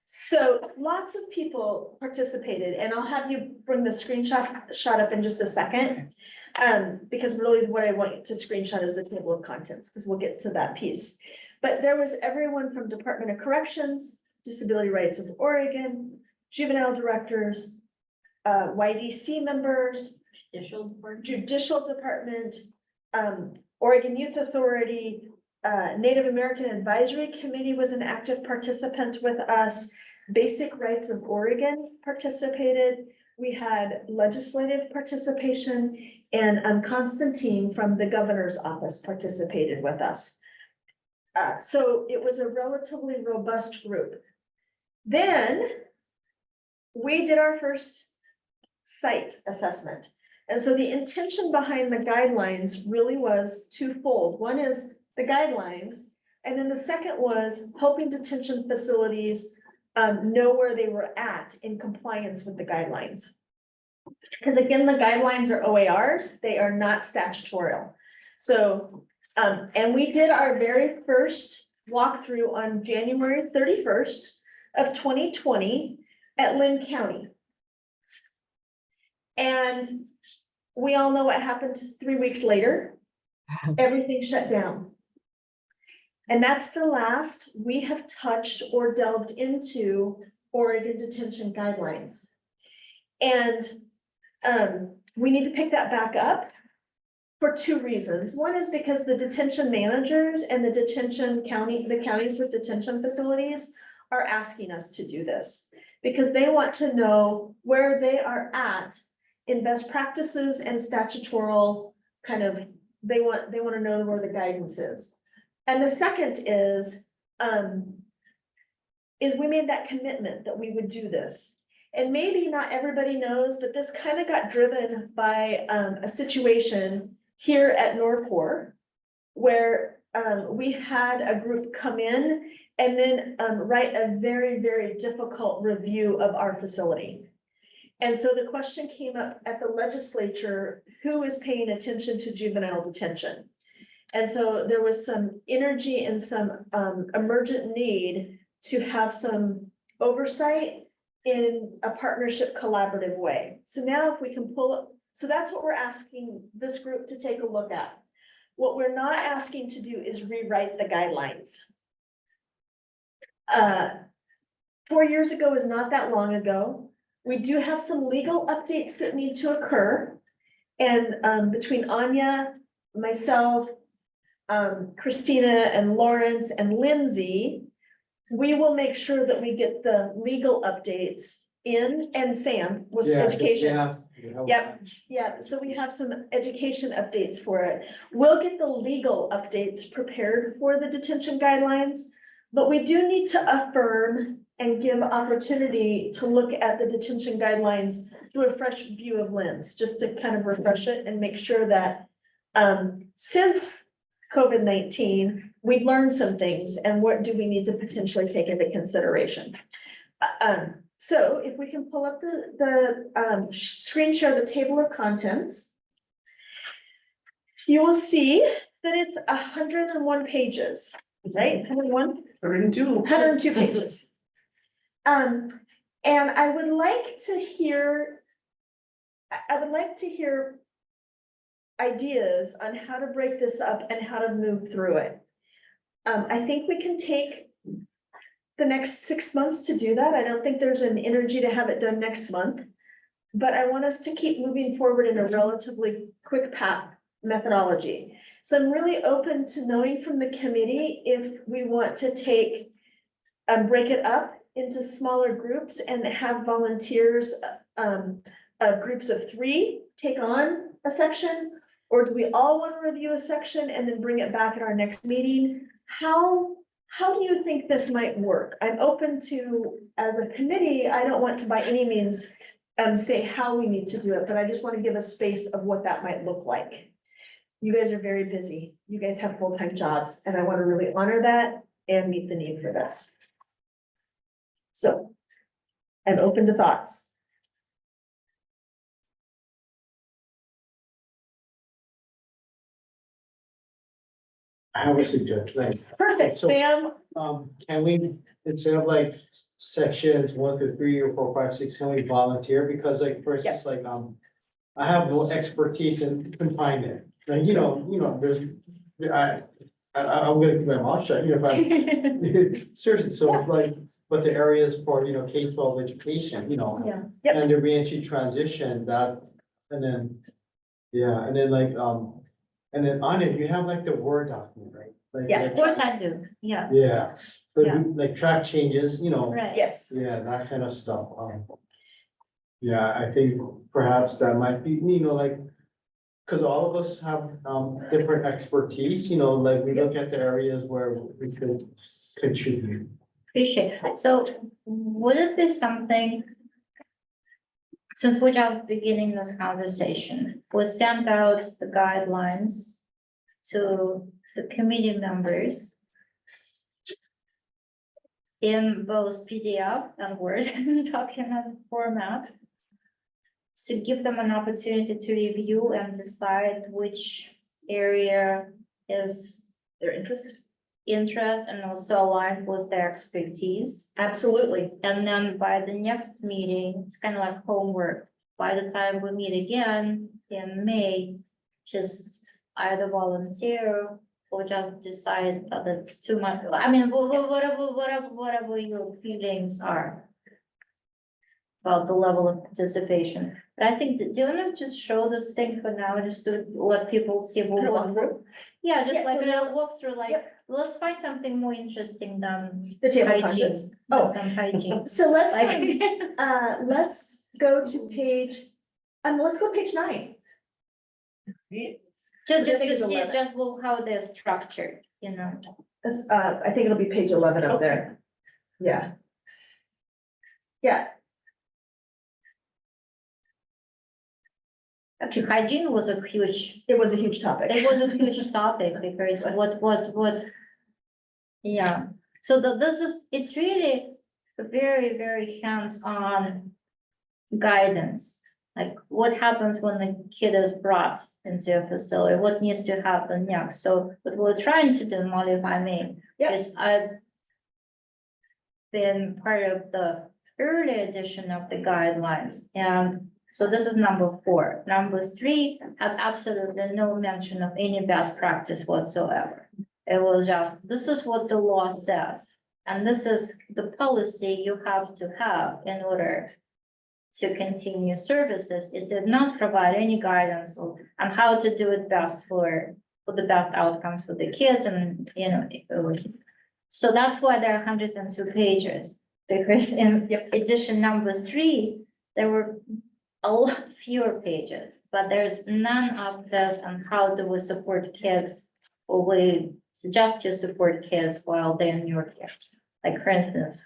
So lots of people participated, and I'll have you bring the screenshot up in just a second. Because really what I want to screenshot is the table of contents, because we'll get to that piece. But there was everyone from Department of Corrections, Disability Rights of Oregon, juvenile directors, YDC members, Judicial Department, Oregon Youth Authority, Native American Advisory Committee was an active participant with us. Basic Rights of Oregon participated. We had legislative participation, and Constantine from the governor's office participated with us. So it was a relatively robust group. Then we did our first site assessment. And so the intention behind the guidelines really was twofold. One is the guidelines, and then the second was helping detention facilities know where they were at in compliance with the guidelines. Because again, the guidelines are OARs, they are not statutorial. So, and we did our very first walkthrough on January 31st of 2020 at Lynn County. And we all know what happened 3 weeks later. Everything shut down. And that's the last we have touched or delved into Oregon detention guidelines. And we need to pick that back up for two reasons. One is because the detention managers and the counties with detention facilities are asking us to do this because they want to know where they are at in best practices and statutory kind of, they want to know where the guidance is. And the second is we made that commitment that we would do this. And maybe not everybody knows, but this kind of got driven by a situation here at NORCOR where we had a group come in and then write a very, very difficult review of our facility. And so the question came up at the legislature, who is paying attention to juvenile detention? And so there was some energy and some emergent need to have some oversight in a partnership collaborative way. So now if we can pull up, so that's what we're asking this group to take a look at. What we're not asking to do is rewrite the guidelines. 4 years ago is not that long ago. We do have some legal updates that need to occur. And between Anya, myself, Christina and Lawrence and Lindsay, we will make sure that we get the legal updates in, and Sam was education. Yep, so we have some education updates for it. We'll get the legal updates prepared for the detention guidelines, but we do need to affirm and give opportunity to look at the detention guidelines through a fresh view of lens, just to kind of refresh it and make sure that since COVID-19, we've learned some things and what do we need to potentially take into consideration. So if we can pull up the screen share the table of contents, you will see that it's 101 pages, right? 101? 102 pages. And I would like to hear ideas on how to break this up and how to move through it. I think we can take the next 6 months to do that. I don't think there's an energy to have it done next month. But I want us to keep moving forward in a relatively quick path methodology. So I'm really open to knowing from the committee if we want to break it up into smaller groups and have volunteers, groups of 3 take on a section, or do we all want to review a section and then bring it back at our next meeting? How do you think this might work? I'm open to, as a committee, I don't want to by any means say how we need to do it, but I just want to give a space of what that might look like. You guys are very busy. You guys have full-time jobs, and I want to really honor that and meet the need for this. So I'm open to thoughts. I have a suggestion. Perfect, So- Sam. Can we, instead of like sections 1 through 3 or 4, 5, 6, can we volunteer? Because like, for instance, like, I have no expertise in confinement. Like, there's, I'm gonna keep my mouth shut, if I, seriously, so like, but the areas for, K-12 education, Yeah. and the reentry transition, that, and then, and then like, and then on it, you have like the Word document, right? Like, Yeah, like- of course I do, yeah. Yeah, but Yeah. like track changes, Right. Yes. yeah, that kind of stuff. Yeah, I think perhaps that might be, like, because all of us have different expertise, like we look at the areas where we could contribute. Appreciate it. So would it be something, since we're just beginning this conversation, we sent out the guidelines to the committee members in both PDF and Word document format, to give them an opportunity to review and decide which area is Their interest. interest and also aligned with their expertise. Absolutely. And then by the next meeting, it's kind of like homework. By the time we meet again in May, just either volunteer or just decide that it's too much. I mean, whatever your feelings are about the level of participation. But I think, do you want to just show this thing for now, just to let people see what? Yeah, just Yeah, like so a now little walkthrough, like, let's find something more interesting than The table of hygiene. contents. Oh. Than hygiene. So let's go to page 9. Just I think to it's see 11. just how they're structured, I think it'll be page 11 up there. Yeah. Yeah. Actually, hygiene was a huge, It was a huge topic. it was a huge topic because what. Yeah, so it's really a very, very hands-on guidance. Like what happens when the kid is brought into a facility, what needs to happen next. So what we're trying to do, Molly, if I may, is I've been part of the early edition of the guidelines. And so this is number 4. Number 3 had absolutely no mention of any best practice whatsoever. It was just, this is what the law says, and this is the policy you have to have in order to continue services. It did not provide any guidance on how to do it best for the best outcomes for the kids, and so that's why there are 102 pages, because in edition number 3, there were a lot fewer pages, but there's none of this on how do we support kids, or we suggest you support kids while they're in your care. Like for instance,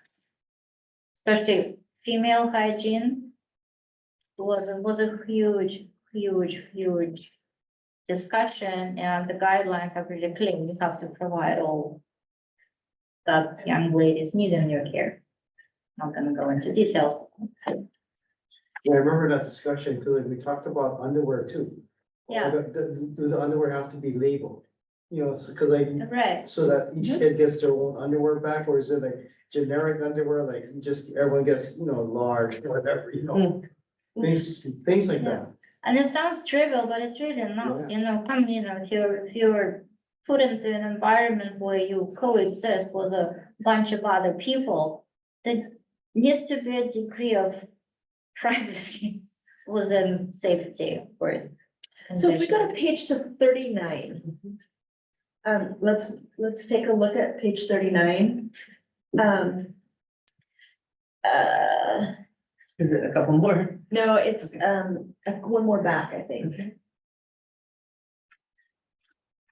especially female hygiene was a huge discussion, and the guidelines are really clear. You have to provide all that young ladies need in your care. not gonna go into detail. Yeah, I remember that discussion too, like we talked about underwear too. Yeah. Do the underwear have to be labeled? You know, cause like, Right. so that each kid gets their own underwear back, or is it like generic underwear, like just everyone gets, you know, large, or whatever, you know? Things like that. And it sounds trivial, but it's really not, you know, if you're put into an environment where you coexist with a bunch of other people, there needs to be a degree of privacy within safety, of course. So if we go to page 39, let's take a look at page 39. Is it a couple more? No, it's one more back, I think.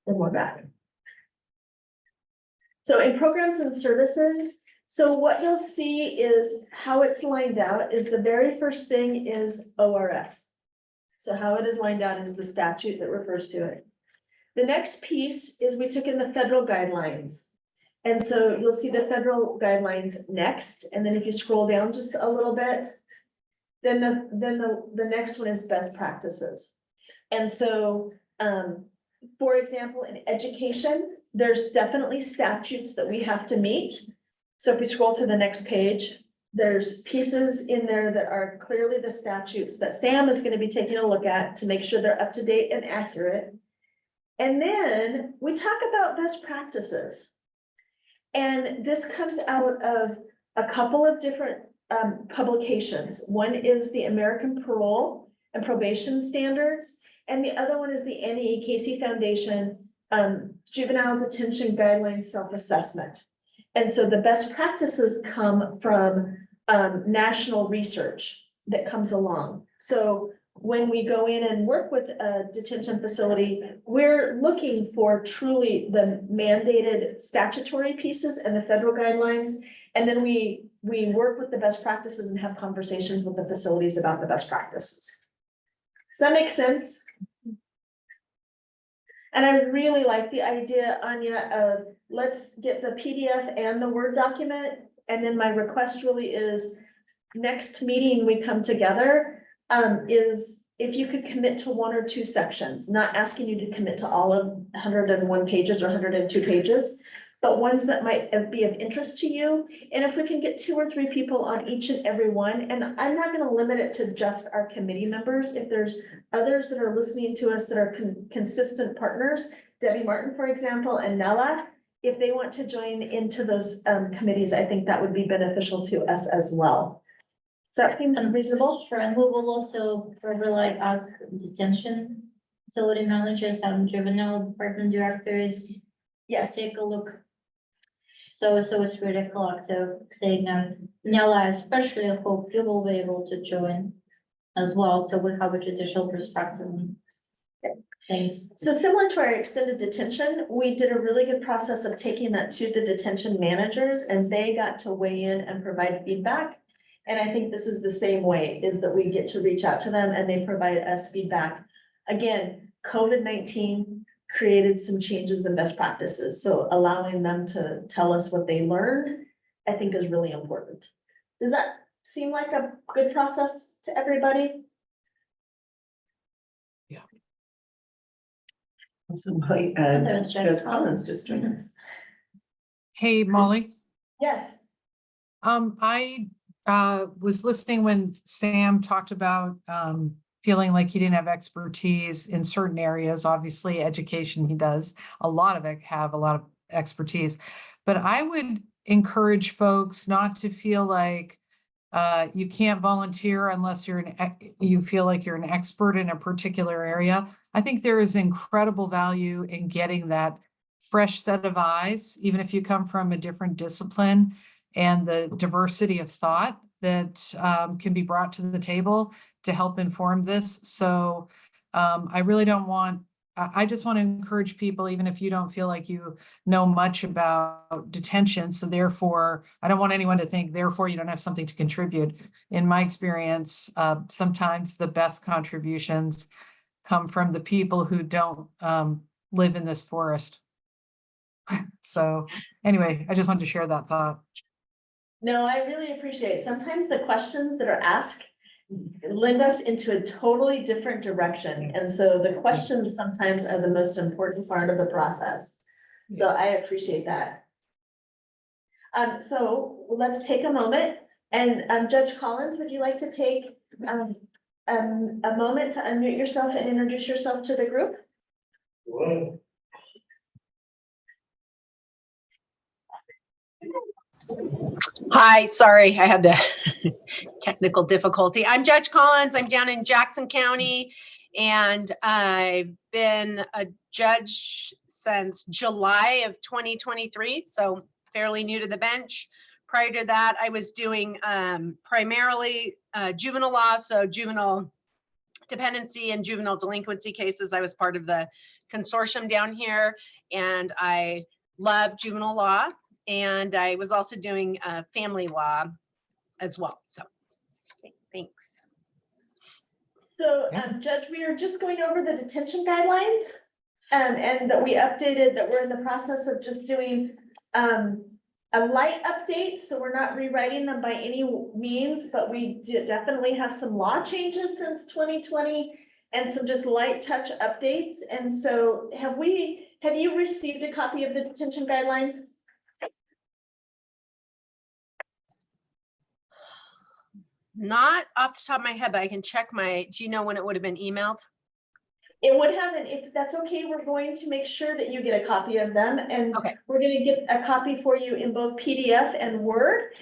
One more back. So in programs and services, so what you'll see is how it's lined out is the very first thing is ORS. So how it is lined out is the statute that refers to it. The next piece is we took in the federal guidelines. And so you'll see the federal guidelines next, and then if you scroll down just a little bit, then the next one is best practices. And so, for example, in education, there's definitely statutes that we have to meet. So if we scroll to the next page, there's pieces in there that are clearly the statutes that Sam is going to be taking a look at to make sure they're up to date and accurate. And then we talk about best practices. And this comes out of a couple of different publications. One is the American Parole and Probation Standards, and the other one is the NE Casey Foundation Juvenile Detention Guidelines Self-Assessment. And so the best practices come from national research that comes along. So when we go in and work with a detention facility, we're looking for truly the mandated statutory pieces and the federal guidelines. And then we work with the best practices and have conversations with the facilities about the best practices. Does that make sense? And I really like the idea, Anya, of let's get the PDF and the Word document. And then my request really is next meeting we come together, is if you could commit to 1 or 2 sections, not asking you to commit to all of 101 pages or 102 pages, but ones that might be of interest to you. And if we can get 2 or 3 people on each and every one, and I'm not going to limit it to just our committee members. If there's others that are listening to us that are consistent partners, Debbie Martin, for example, and Nella, if they want to join into those committees, I think that would be beneficial to us as well. Does that seem reasonable? Sure, and we will also probably ask detention facility managers and juvenile department directors. Yes. Take a look. So it's really a collective thing, and Nella, especially, I hope you will be able to join as well, so we have a judicial perspective on things. So similar to our extended detention, we did a really good process of taking that to the detention managers, and they got to weigh in and provide feedback. And I think this is the same way, is that we get to reach out to them and they provide us feedback. Again, COVID-19 created some changes in best practices. So allowing them to tell us what they learned, I think is really important. Does that seem like a good process to everybody? Yeah. Somebody, Judge Collins just joined us. Hey, Molly. Yes. I was listening when Sam talked about feeling like he didn't have expertise in certain areas. Obviously, education, he does a lot of expertise. But I would encourage folks not to feel like you can't volunteer unless you feel like you're an expert in a particular area. I think there is incredible value in getting that fresh set of eyes, even if you come from a different discipline, and the diversity of thought that can be brought to the table to help inform this. So I really don't want, I just want to encourage people, even if you don't feel like you know much about detention. So therefore, I don't want anyone to think, therefore, you don't have something to contribute. In my experience, sometimes the best contributions come from the people who don't live in this forest. So anyway, I just wanted to share that thought. No, I really appreciate it. Sometimes the questions that are asked lend us into a totally different direction. And so the questions sometimes are the most important part of the process. So I appreciate that. So let's take a moment and Judge Collins, would you like to take a moment to unmute yourself and introduce yourself to the group? Whoa. Hi, sorry, I had the technical difficulty. I'm Judge Collins. I'm down in Jackson County, and I've been a judge since July of 2023, so fairly new to the bench. Prior to that, I was doing primarily juvenile law, so juvenile dependency and juvenile delinquency cases. I was part of the consortium down here, and I love juvenile law. And I was also doing family law as well. So thanks. So Judge, we are just going over the detention guidelines and that we updated that we're in the process of just doing a light update. So we're not rewriting them by any means, but we definitely have some law changes since 2020 and some just light touch updates. And so have you received a copy of the detention guidelines? Not off the top of my head, but I can check do you know when it would have been emailed? It would have, and if that's okay, we're going to make sure that you get a copy of them, and we're going to get a copy for you in both PDF and Word,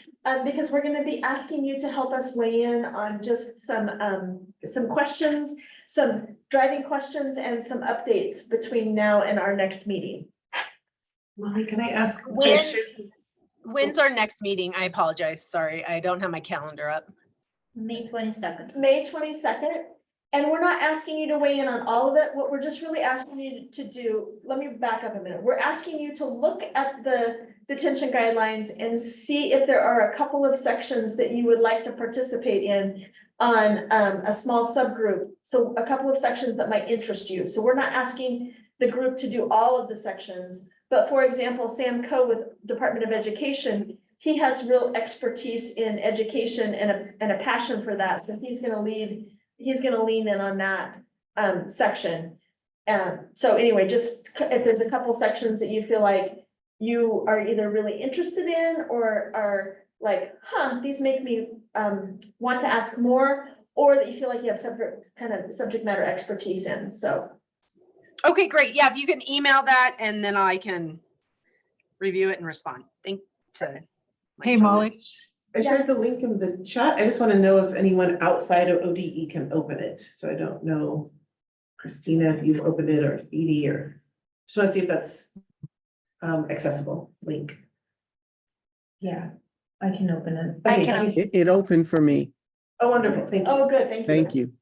because we're going to be asking you to help us weigh in on just some questions, some driving questions, and some updates between now and our next meeting. Molly, can I ask? When's our next meeting? I apologize. Sorry, I don't have my calendar up. May 22nd. May 22nd. And we're not asking you to weigh in on all of it. What we're just really asking you to do, let me back up a minute. We're asking you to look at the detention guidelines and see if there are a couple of sections that you would like to participate in on a small subgroup. So a couple of sections that might interest you. So we're not asking the group to do all of the sections, but for example, Sam Coe with Department of Education, he has real expertise in education and a passion for that. So he's going to lean in on that section. So anyway, just if there's a couple sections that you feel like you are either really interested in or are like, these make me want to ask more, or that you feel like you have separate kind of subject matter expertise in. So. Okay, great. Yeah, if you can email that and then I can review it and respond. Hey, Molly. I shared the link in the chat. I just want to know if anyone outside of ODE can open it. So I don't know, Christina, if you've opened it, or Edie, or just want to see if that's accessible link. Yeah, I can open it. Okay, It opened for me. Oh, wonderful. Thank you. Oh, good. Thank you. Thank you.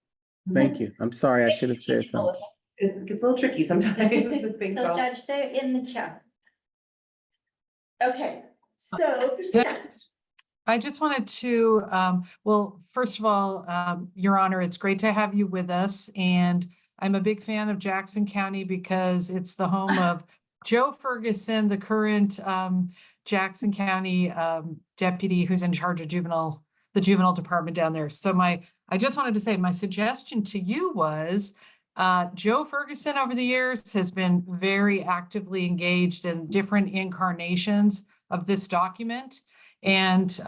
Thank you. I'm sorry, I should have said something. It gets a little tricky sometimes. The things So all- Judge, they're in the chat. Okay, so Christina. I just wanted to, well, first of all, Your Honor, it's great to have you with us. And I'm a big fan of Jackson County because it's the home of Joe Ferguson, the current Jackson County deputy who's in charge of the juvenile department down there. So I just wanted to say my suggestion to you was Joe Ferguson over the years has been very actively engaged in different incarnations of this document. And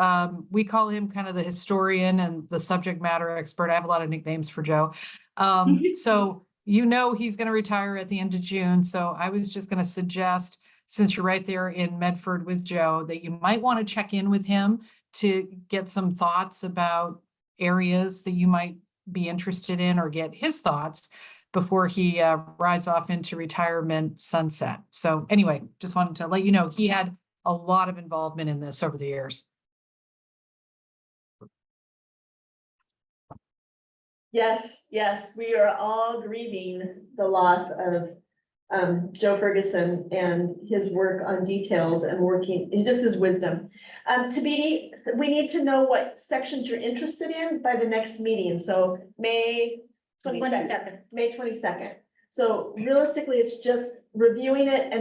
we call him kind of the historian and the subject matter expert. I have a lot of nicknames for Joe. So he's going to retire at the end of June. So I was just going to suggest, since you're right there in Medford with Joe, that you might want to check in with him to get some thoughts about areas that you might be interested in, or get his thoughts before he rides off into retirement sunset. So anyway, just wanted to let you know he had a lot of involvement in this over the years. Yes, we are all grieving the loss of Joe Ferguson and his work on details and just his wisdom. Tabidi, we need to know what sections you're interested in by the next meeting. So May 22nd. May 22nd. So realistically, it's just reviewing it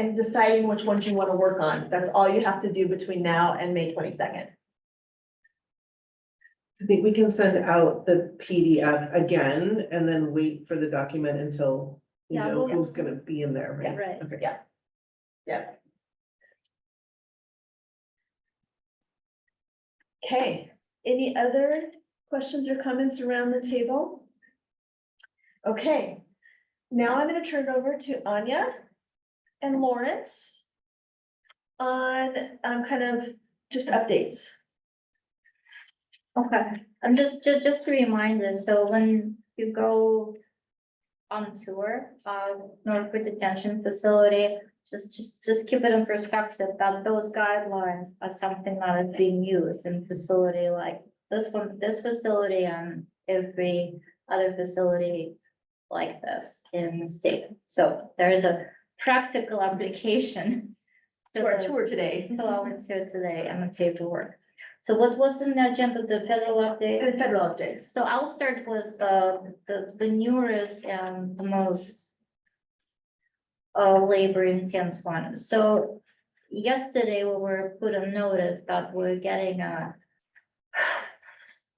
and deciding which ones you want to work on. That's all you have to do between now and May 22nd. I think we can send out the PDF again and then wait for the document until you Yeah, know we'll- who's gonna be in there, right? Right. Okay. Yeah. Yeah. Okay, any other questions or comments around the table? Okay, now I'm gonna turn it over to Anya and Lawrence on kind of just updates. Okay, and just a reminder, so when you go on tour of NORCOR detention facility, just keep it in perspective that those guidelines are something that is being used in facility like this one, this facility and every other facility like this in the state. So there is a practical application To our tour today. to our tour today and the paperwork. So what was in the agenda, the federal update? The federal updates. So I'll start with the newest and the most labor intense one. So yesterday we were put on notice that we're getting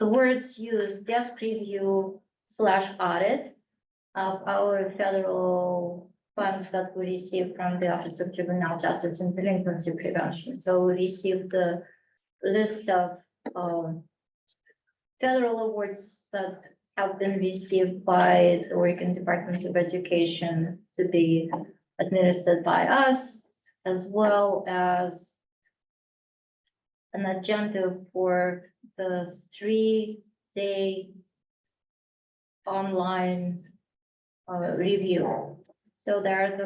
the words used, desk review / audit of our federal funds that we received from the Office of Juvenile Justice and Delinquency Prevention. So we received the list of federal awards that have been received by the Oregon Department of Education to be administered by us, as well as an agenda for the 3-day online review. So there's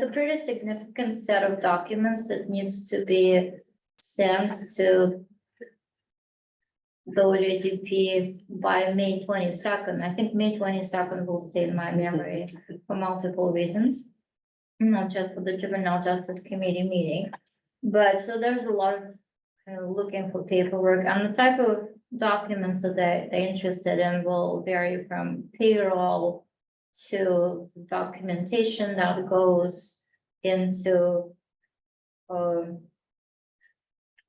a pretty significant set of documents that needs to be sent to the OJJDP by May 22nd. I think May 22nd will stay in my memory for multiple reasons, not just for the Juvenile Justice Committee meeting. But so there's a lot of looking for paperwork, and the type of documents that they're interested in will vary from payroll to documentation that goes into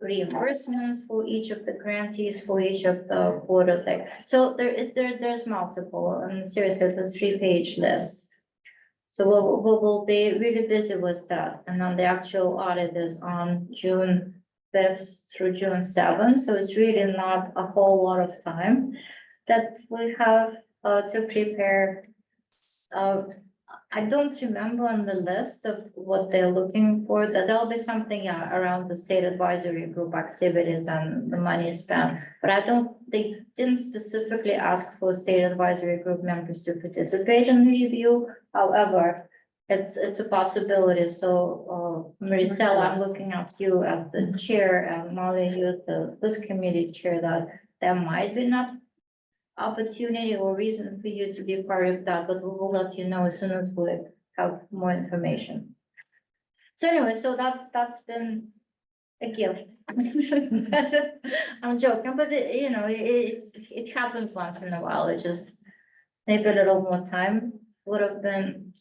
reimbursements for each of the grantees, for each of the quarter thing. So there's multiple, and seriously, it's a 3-page list. So we'll be really busy with that, and then the actual audit is on June 5th through June 7th, so it's really not a whole lot of time that we have to prepare. I don't remember on the list of what they're looking for, that there'll be something around the state advisory group activities and the money spent. But they didn't specifically ask for state advisory group members to participate in the review. However, it's a possibility. So Maricel, I'm looking at you as the chair, and Molly, you're this committee chair, that there might be not opportunity or reason for you to be part of that, but we will let you know as soon as we have more information. So anyway, so that's been a gift. I'm joking, but it happens once in a while. It just maybe a little more time would have been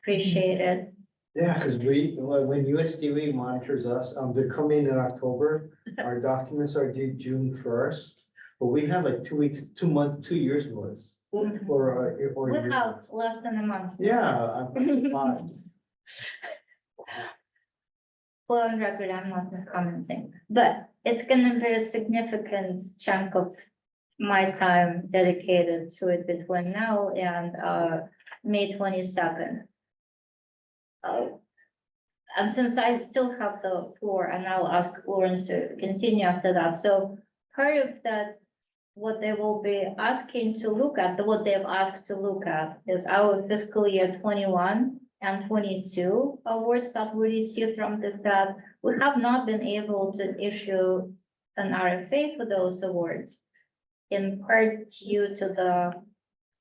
appreciated. Yeah, because when USDA monitors us, they're coming in October. Our documents are due June 1st. But we have like 2 weeks, 2 months, 2 years worth. Or We have less than a month. Yeah, I'm fine. For on record, I'm not commenting, but it's gonna be a significant chunk of my time dedicated to it between now and May 22nd. And since I still have the floor, and I'll ask Lawrence to continue after that, so part of that, what they will be asking to look at, what they've asked to look at is our fiscal year 21 and 22 awards that we received from the Fed. We have not been able to issue an RFA for those awards, in part due to the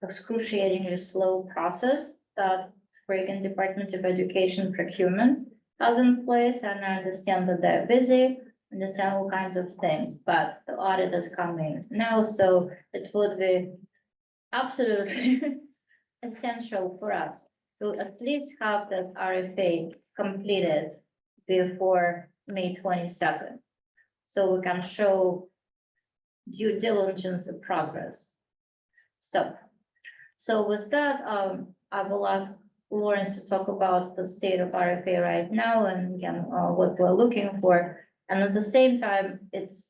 excruciatingly slow process that Oregon Department of Education procurement has in place, and I understand that they're busy, understand all kinds of things, but the audit is coming now, so it would be absolutely essential for us to at least have this RFA completed before May 22nd. So we can show due diligence and progress. So with that, I will ask Lawrence to talk about the state of RFA right now and again, what we're looking for. And at the same time, it's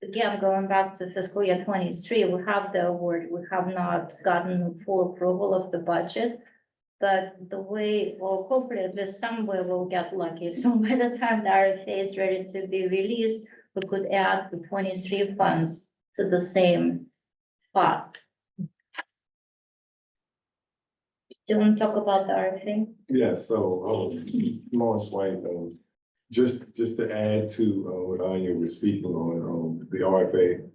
again, going back to fiscal year 23, we have the award, we have not gotten full approval of the budget. But the way, or hopefully at least somewhere we'll get lucky. So by the time the RFA is ready to be released, we could add the 23 funds to the same pot. Do you want to talk about the RFA? Yeah, so, Lawrence White, just to add to, what Anya was speaking on, the RFA,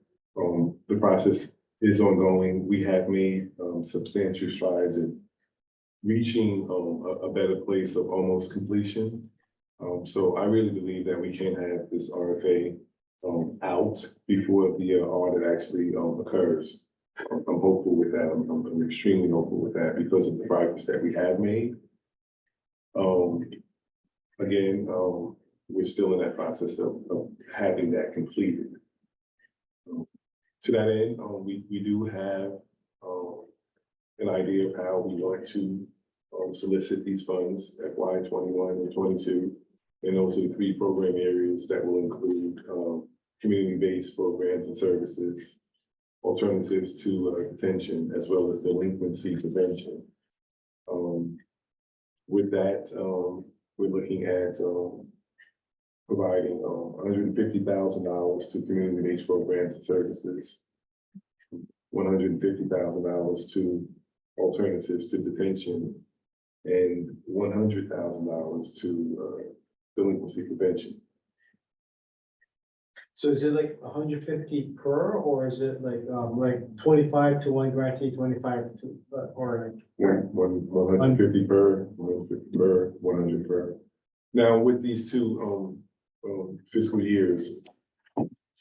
the process is ongoing. We have made, substantial strides in reaching, a better place of almost completion. So I really believe that we can have this RFA, out before the, audit actually, occurs. I'm hopeful with that. I'm extremely hopeful with that because of the progress that we have made. Again, we're still in that process of having that completed. To that end, we do have an idea of how we want to solicit these funds, FY 21 and 22. And those are the 3 program areas that will include community-based programs and services, alternatives to detention, as well as delinquency prevention. With that, we're looking at providing $150,000 to community-based programs and services, $150,000 to alternatives to detention, and $100,000 to delinquency prevention. So is it like 150 per, or is it like 25 to one grantee, 25 to, or like? 150 per, 150 per, 100 per. Now, with these 2 fiscal years,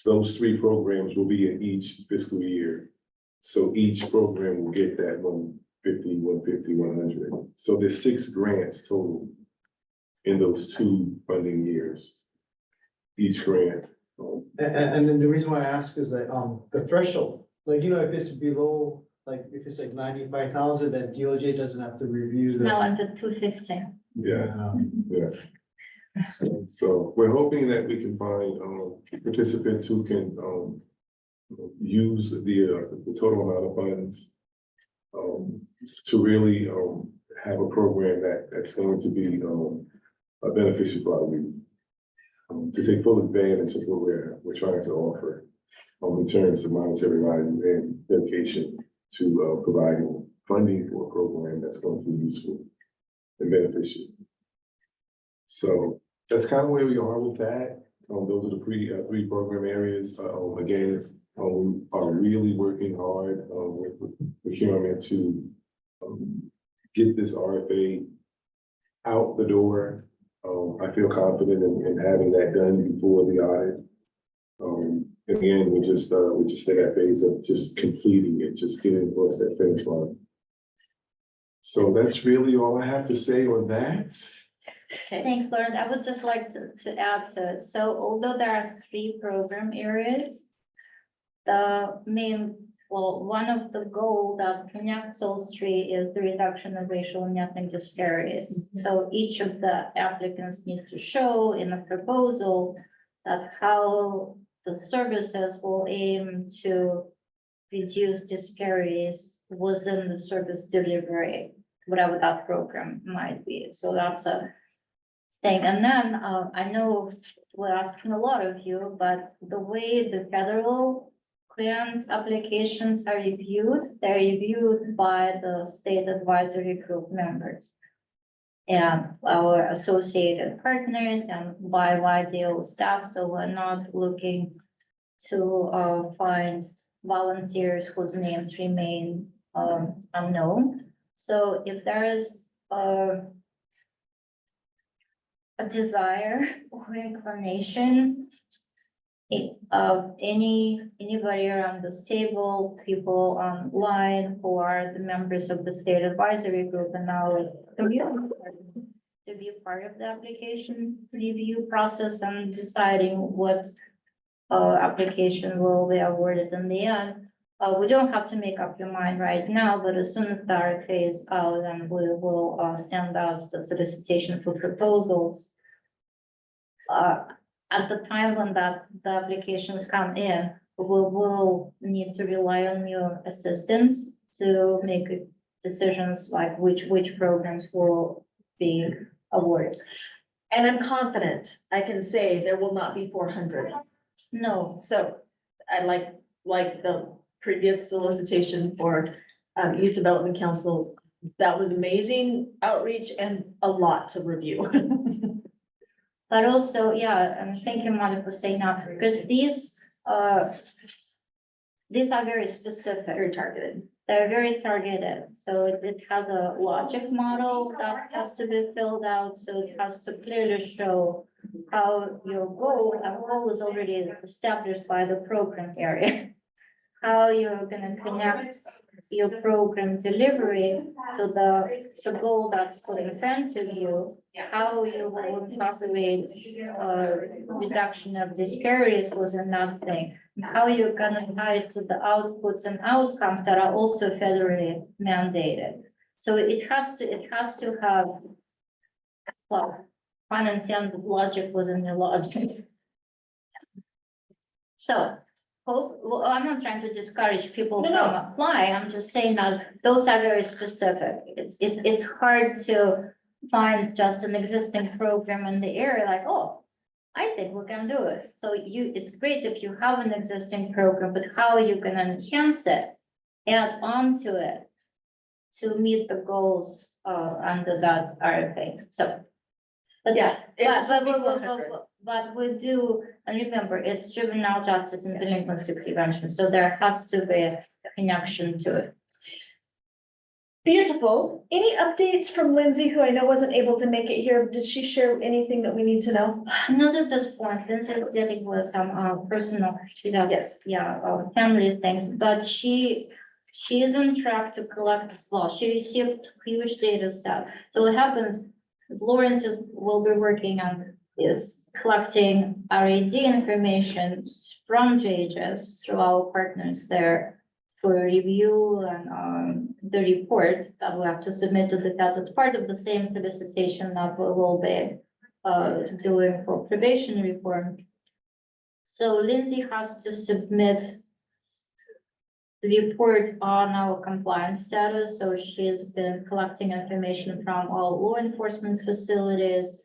those 3 programs will be in each fiscal year. So each program will get that 150, 150, 100. So there's 6 grants total in those 2 funding years, each grant. And then the reason why I ask is that, the threshold, like, you know, if it's below, like, if it's like 95,000, then DOJ doesn't have to review. It's now under 250. Yeah, yeah. So we're hoping that we can find, participants who can, use the total amount of funds, to really, have a program that's going to be, beneficial for our youth. To take full advantage of what we're trying to offer, in terms of monetary value and dedication to providing funding for a program that's going to be useful and beneficial. So that's kind of where we are with that. Those are the 3 program areas. Again, we are really working hard with procurement to get this RFA out the door. I feel confident in having that done before the audit. Again, we're just in that phase of just completing it, just getting across that finish line. So that's really all I have to say on that. Thanks, Lauren. I would just like to add to it. So although there are 3 program areas, the main, well, one of the goals that connects all 3 is the reduction of racial and ethnic disparities. So each of the applicants needs to show in a proposal that how the services will aim to reduce disparities within the service delivery, whatever that program might be. So that's a thing. And then I know we're asking a lot of you, but the way the federal grant applications are reviewed, they're reviewed by the state advisory group members and our associated partners and by YDO staff. So we're not looking to find volunteers whose names remain unknown. So if there is a desire or inclination anybody around this table, people online who are the members of the state advisory group and now community to be part of the application review process and deciding what application will be awarded in the end. We don't have to make up your mind right now, but as soon as the RFA is out, then we will send out the solicitation for proposals. At the time when the applications come in, we will need to rely on your assistance to make decisions like which programs will be awarded. And I'm confident I can say there will not be 400. No. So I like the previous solicitation for Youth Development Council. That was amazing outreach and a lot to review. But also, yeah, and thank you, Molly, for saying that, because these are very specific. Very targeted. They're very targeted, so it has a logic model that has to be filled out, so it has to clearly show how your goal is already established by the program area. How you're gonna connect your program delivery to the goal that's put in front of you, how you will incorporate reduction of disparities within that thing, how you're gonna tie it to the outputs and outcomes that are also federally mandated. So it has to have, well, pun intended, logic within the logic. So, well, I'm not trying to discourage people from apply. I'm just saying that those are very specific. It's hard to find just an existing program in the area like, oh, I think we can do it. So it's great if you have an existing program, but how you can enhance it, add on to it to meet the goals under that RFA. So, but yeah, but we do, and remember, it's juvenile justice and delinquency prevention, so there has to be a connection to it. Beautiful. Any updates from Lindsay, who I know wasn't able to make it here? Did she share anything that we need to know? Not at this point. Lindsay is dealing with some personal, family things, but she is on track to collect, well, she received huge data set. So what happens, Lawrence will be working on is collecting RAD information from JHS through our partners there for review and the report that we have to submit to the feds. It's part of the same solicitation that we will be doing for probation reform. So Lindsay has to submit the report on our compliance status. So she's been collecting information from all law enforcement facilities,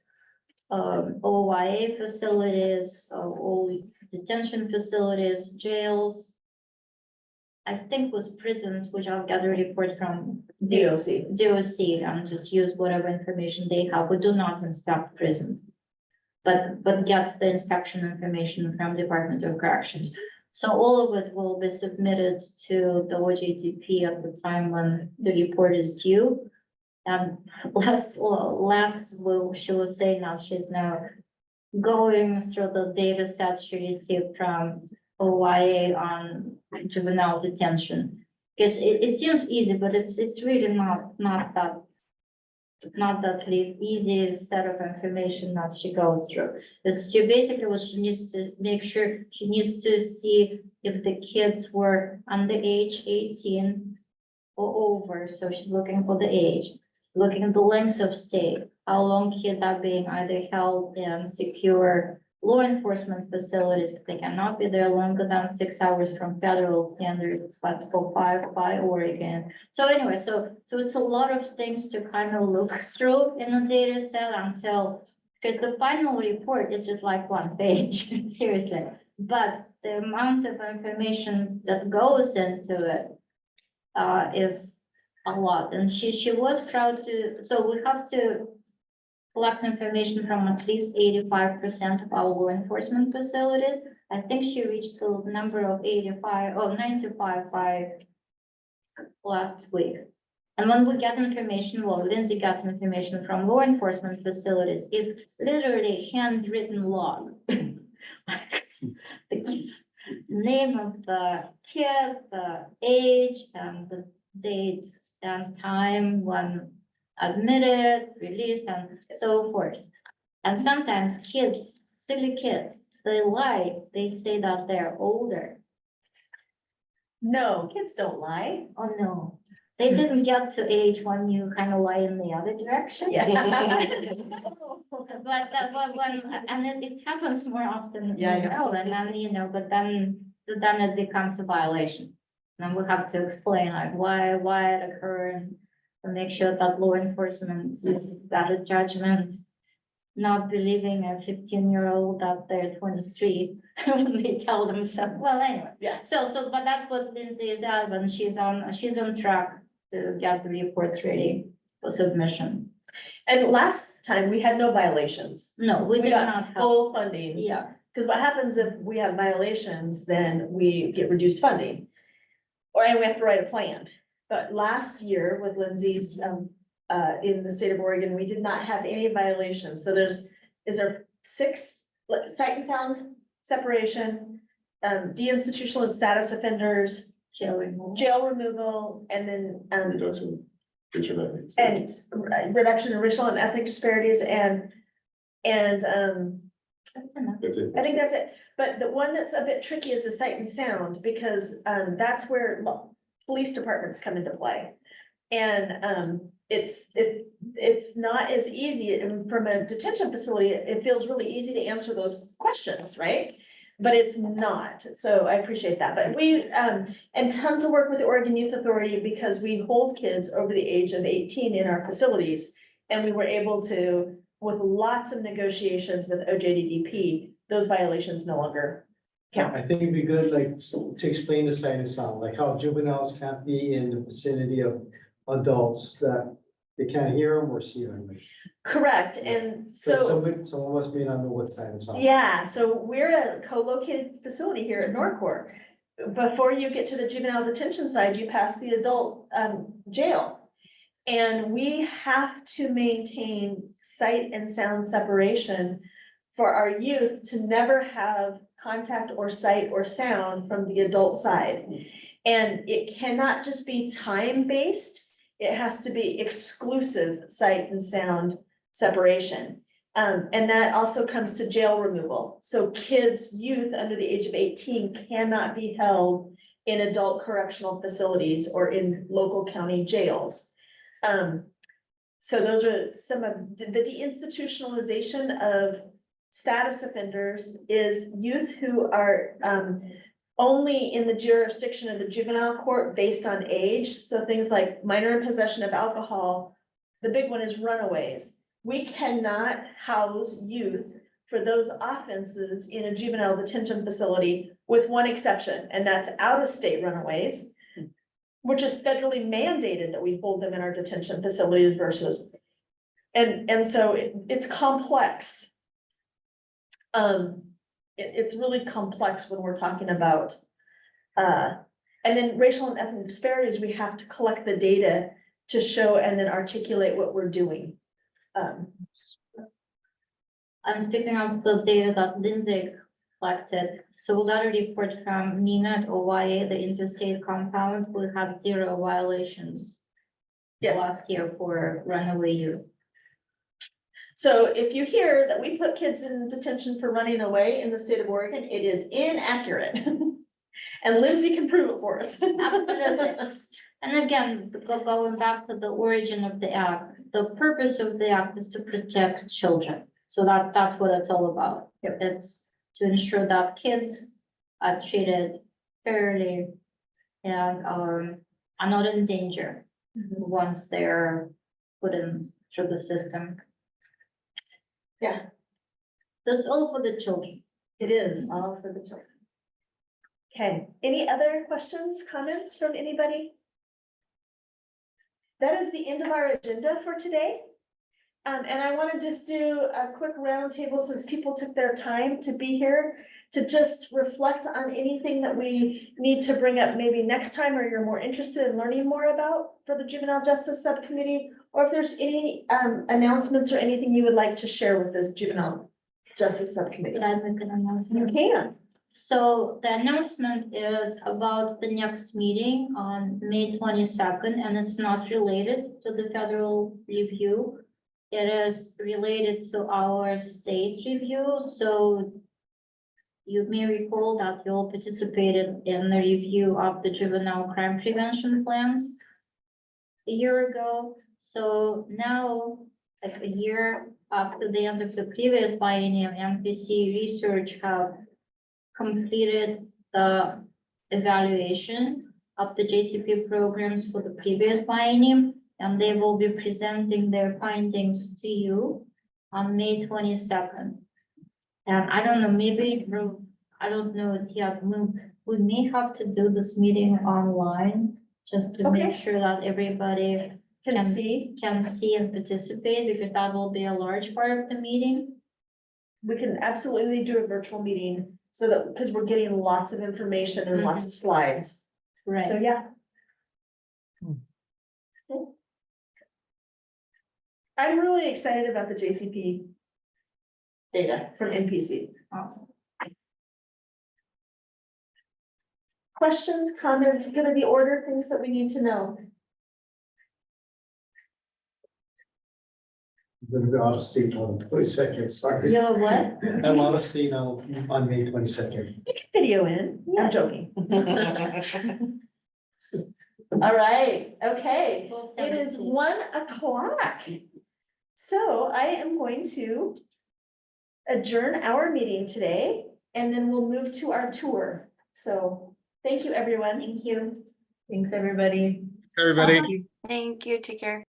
OYA facilities, all detention facilities, jails. I think with prisons, which I'll get a report from DOC and just use whatever information they have. We do not inspect prisons, but get the inspection information from Department of Corrections. So all of it will be submitted to the OJJDP at the time when the report is due. And she was saying now she's now going through the data sets she received from OYA on juvenile detention. Because it seems easy, but it's really not that easy set of information that she goes through. It's basically what she needs to make sure, she needs to see if the kids were under age 18 or over. So she's looking for the age, looking at the length of stay, how long kids are being either held in secure law enforcement facilities. They cannot be there longer than 6 hours from federal standards, but for 5 by Oregon. So anyway, so it's a lot of things to kind of look through in the data set until, because the final report is just like 1 page, seriously. But the amount of information that goes into it is a lot. And she was proud to, so we have to collect information from at least 85% of our law enforcement facilities. I think she reached the number of 85 or 95 by last week. And when we get information, well, Lindsay gets information from law enforcement facilities. It's literally handwritten log. the name of the kid, the age, and the date and time when admitted, released, and so forth. And sometimes kids, silly kids, they lie, they say that they're older. No, kids don't lie. Oh, no, they didn't get to age when you kind of lie in the other direction. Yeah. But that one, and it happens more often. Yeah, than yeah. not, and then, you know, but then it becomes a violation. And we have to explain like why it occurred, and make sure that law enforcement got a judgment, not believing a 15-year-old that they're 23 when they tell them so. Well, anyway. Yeah. So, but that's what Lindsay is at, and she's on track to get the reports ready for submission. And last time we had no violations. No, we did got not have. full funding. Yeah, Because what happens if we have violations, then we get reduced funding. And we have to write a plan. But last year with Lindsay's, in the state of Oregon, we did not have any violations. So is there 6 sight and sound separation, deinstitutional status offenders, jail removal. jail removal, and then, Reduction, racial ethics. and reduction in racial and ethnic disparities and, That's it. I think that's it. But the one that's a bit tricky is the sight and sound, because that's where police departments come into play. And it's not as easy, and from a detention facility, it feels really easy to answer those questions, right? But it's not, so I appreciate that. But we, and tons of work with the Oregon Youth Authority, because we hold kids over the age of 18 in our facilities. And we were able to, with lots of negotiations with OJDP, those violations no longer count. I think it'd be good, like, to explain the sight and sound, like how juveniles can't be in the vicinity of adults that they can't hear them or see them. Correct, and So so, some of us may not know what sight and sound. yeah, so we're a co-located facility here at NORCOR. Before you get to the juvenile detention side, you pass the adult jail. And we have to maintain sight and sound separation for our youth to never have contact or sight or sound from the adult side. And it cannot just be time-based, it has to be exclusive sight and sound separation. And that also comes to jail removal. So kids, youth under the age of 18 cannot be held in adult correctional facilities or in local county jails. So those are some of the deinstitutionalization of status offenders is youth who are only in the jurisdiction of the juvenile court based on age. So things like minor in possession of alcohol, the big one is runaways. We cannot house youth for those offenses in a juvenile detention facility with one exception, and that's out-of-state runaways, which is federally mandated that we hold them in our detention facilities versus, and so it's complex. It's really complex when we're talking about, and then racial and ethnic disparities, we have to collect the data to show and then articulate what we're doing. And speaking of the data that Lindsay collected, so we got a report from NINA at OYA, the interstate compound, we had 0 violations. Yes. Last year for runaway youth. So if you hear that we put kids in detention for running away in the state of Oregon, it is inaccurate. And Lindsay can prove it for us. Absolutely. And again, going back to the origin of the act, the purpose of the act is to protect children. So that's what it's all about. It's to ensure that kids are treated fairly and are not in danger once they're put in through the system. Yeah. So it's all for the children. It is all for the children. Okay, any other questions, comments from anybody? That is the end of our agenda for today. And I want to just do a quick roundtable since people took their time to be here to just reflect on anything that we need to bring up maybe next time, or you're more interested in learning more about for the Juvenile Justice Subcommittee, or if there's any announcements or anything you would like to share with this Juvenile Justice Subcommittee. Can I make an announcement? You can. So the announcement is about the next meeting on May 22nd, and it's not related to the federal review. It is related to our state review, so you may recall that you all participated in the review of the juvenile crime prevention plans a year ago. So now, like a year after the end of the previous biennium, MPC Research have completed the evaluation of the JCP programs for the previous biennium, and they will be presenting their findings to you on May 22nd. And I don't know, maybe, I don't know it yet, we may have to do this meeting online just to make Okay. sure that everybody Can see, can see and participate, because that will be a large part of the meeting. we can absolutely do a virtual meeting so that, because we're getting lots of information and lots of slides. Right. So, yeah. I'm really excited about the JCP data from NPC. Awesome. Questions, comments, good of the order, things that we need to know. I'm gonna be out of state on the 22nd, sorry. You know what? I'm out of state now on May 22nd. You can video in, I'm joking. All right, okay, it is 1:00. So I am going to adjourn our meeting today, and then we'll move to our tour. So thank you, everyone. Thank you. Thanks, everybody. Everybody. Thank you. Take care.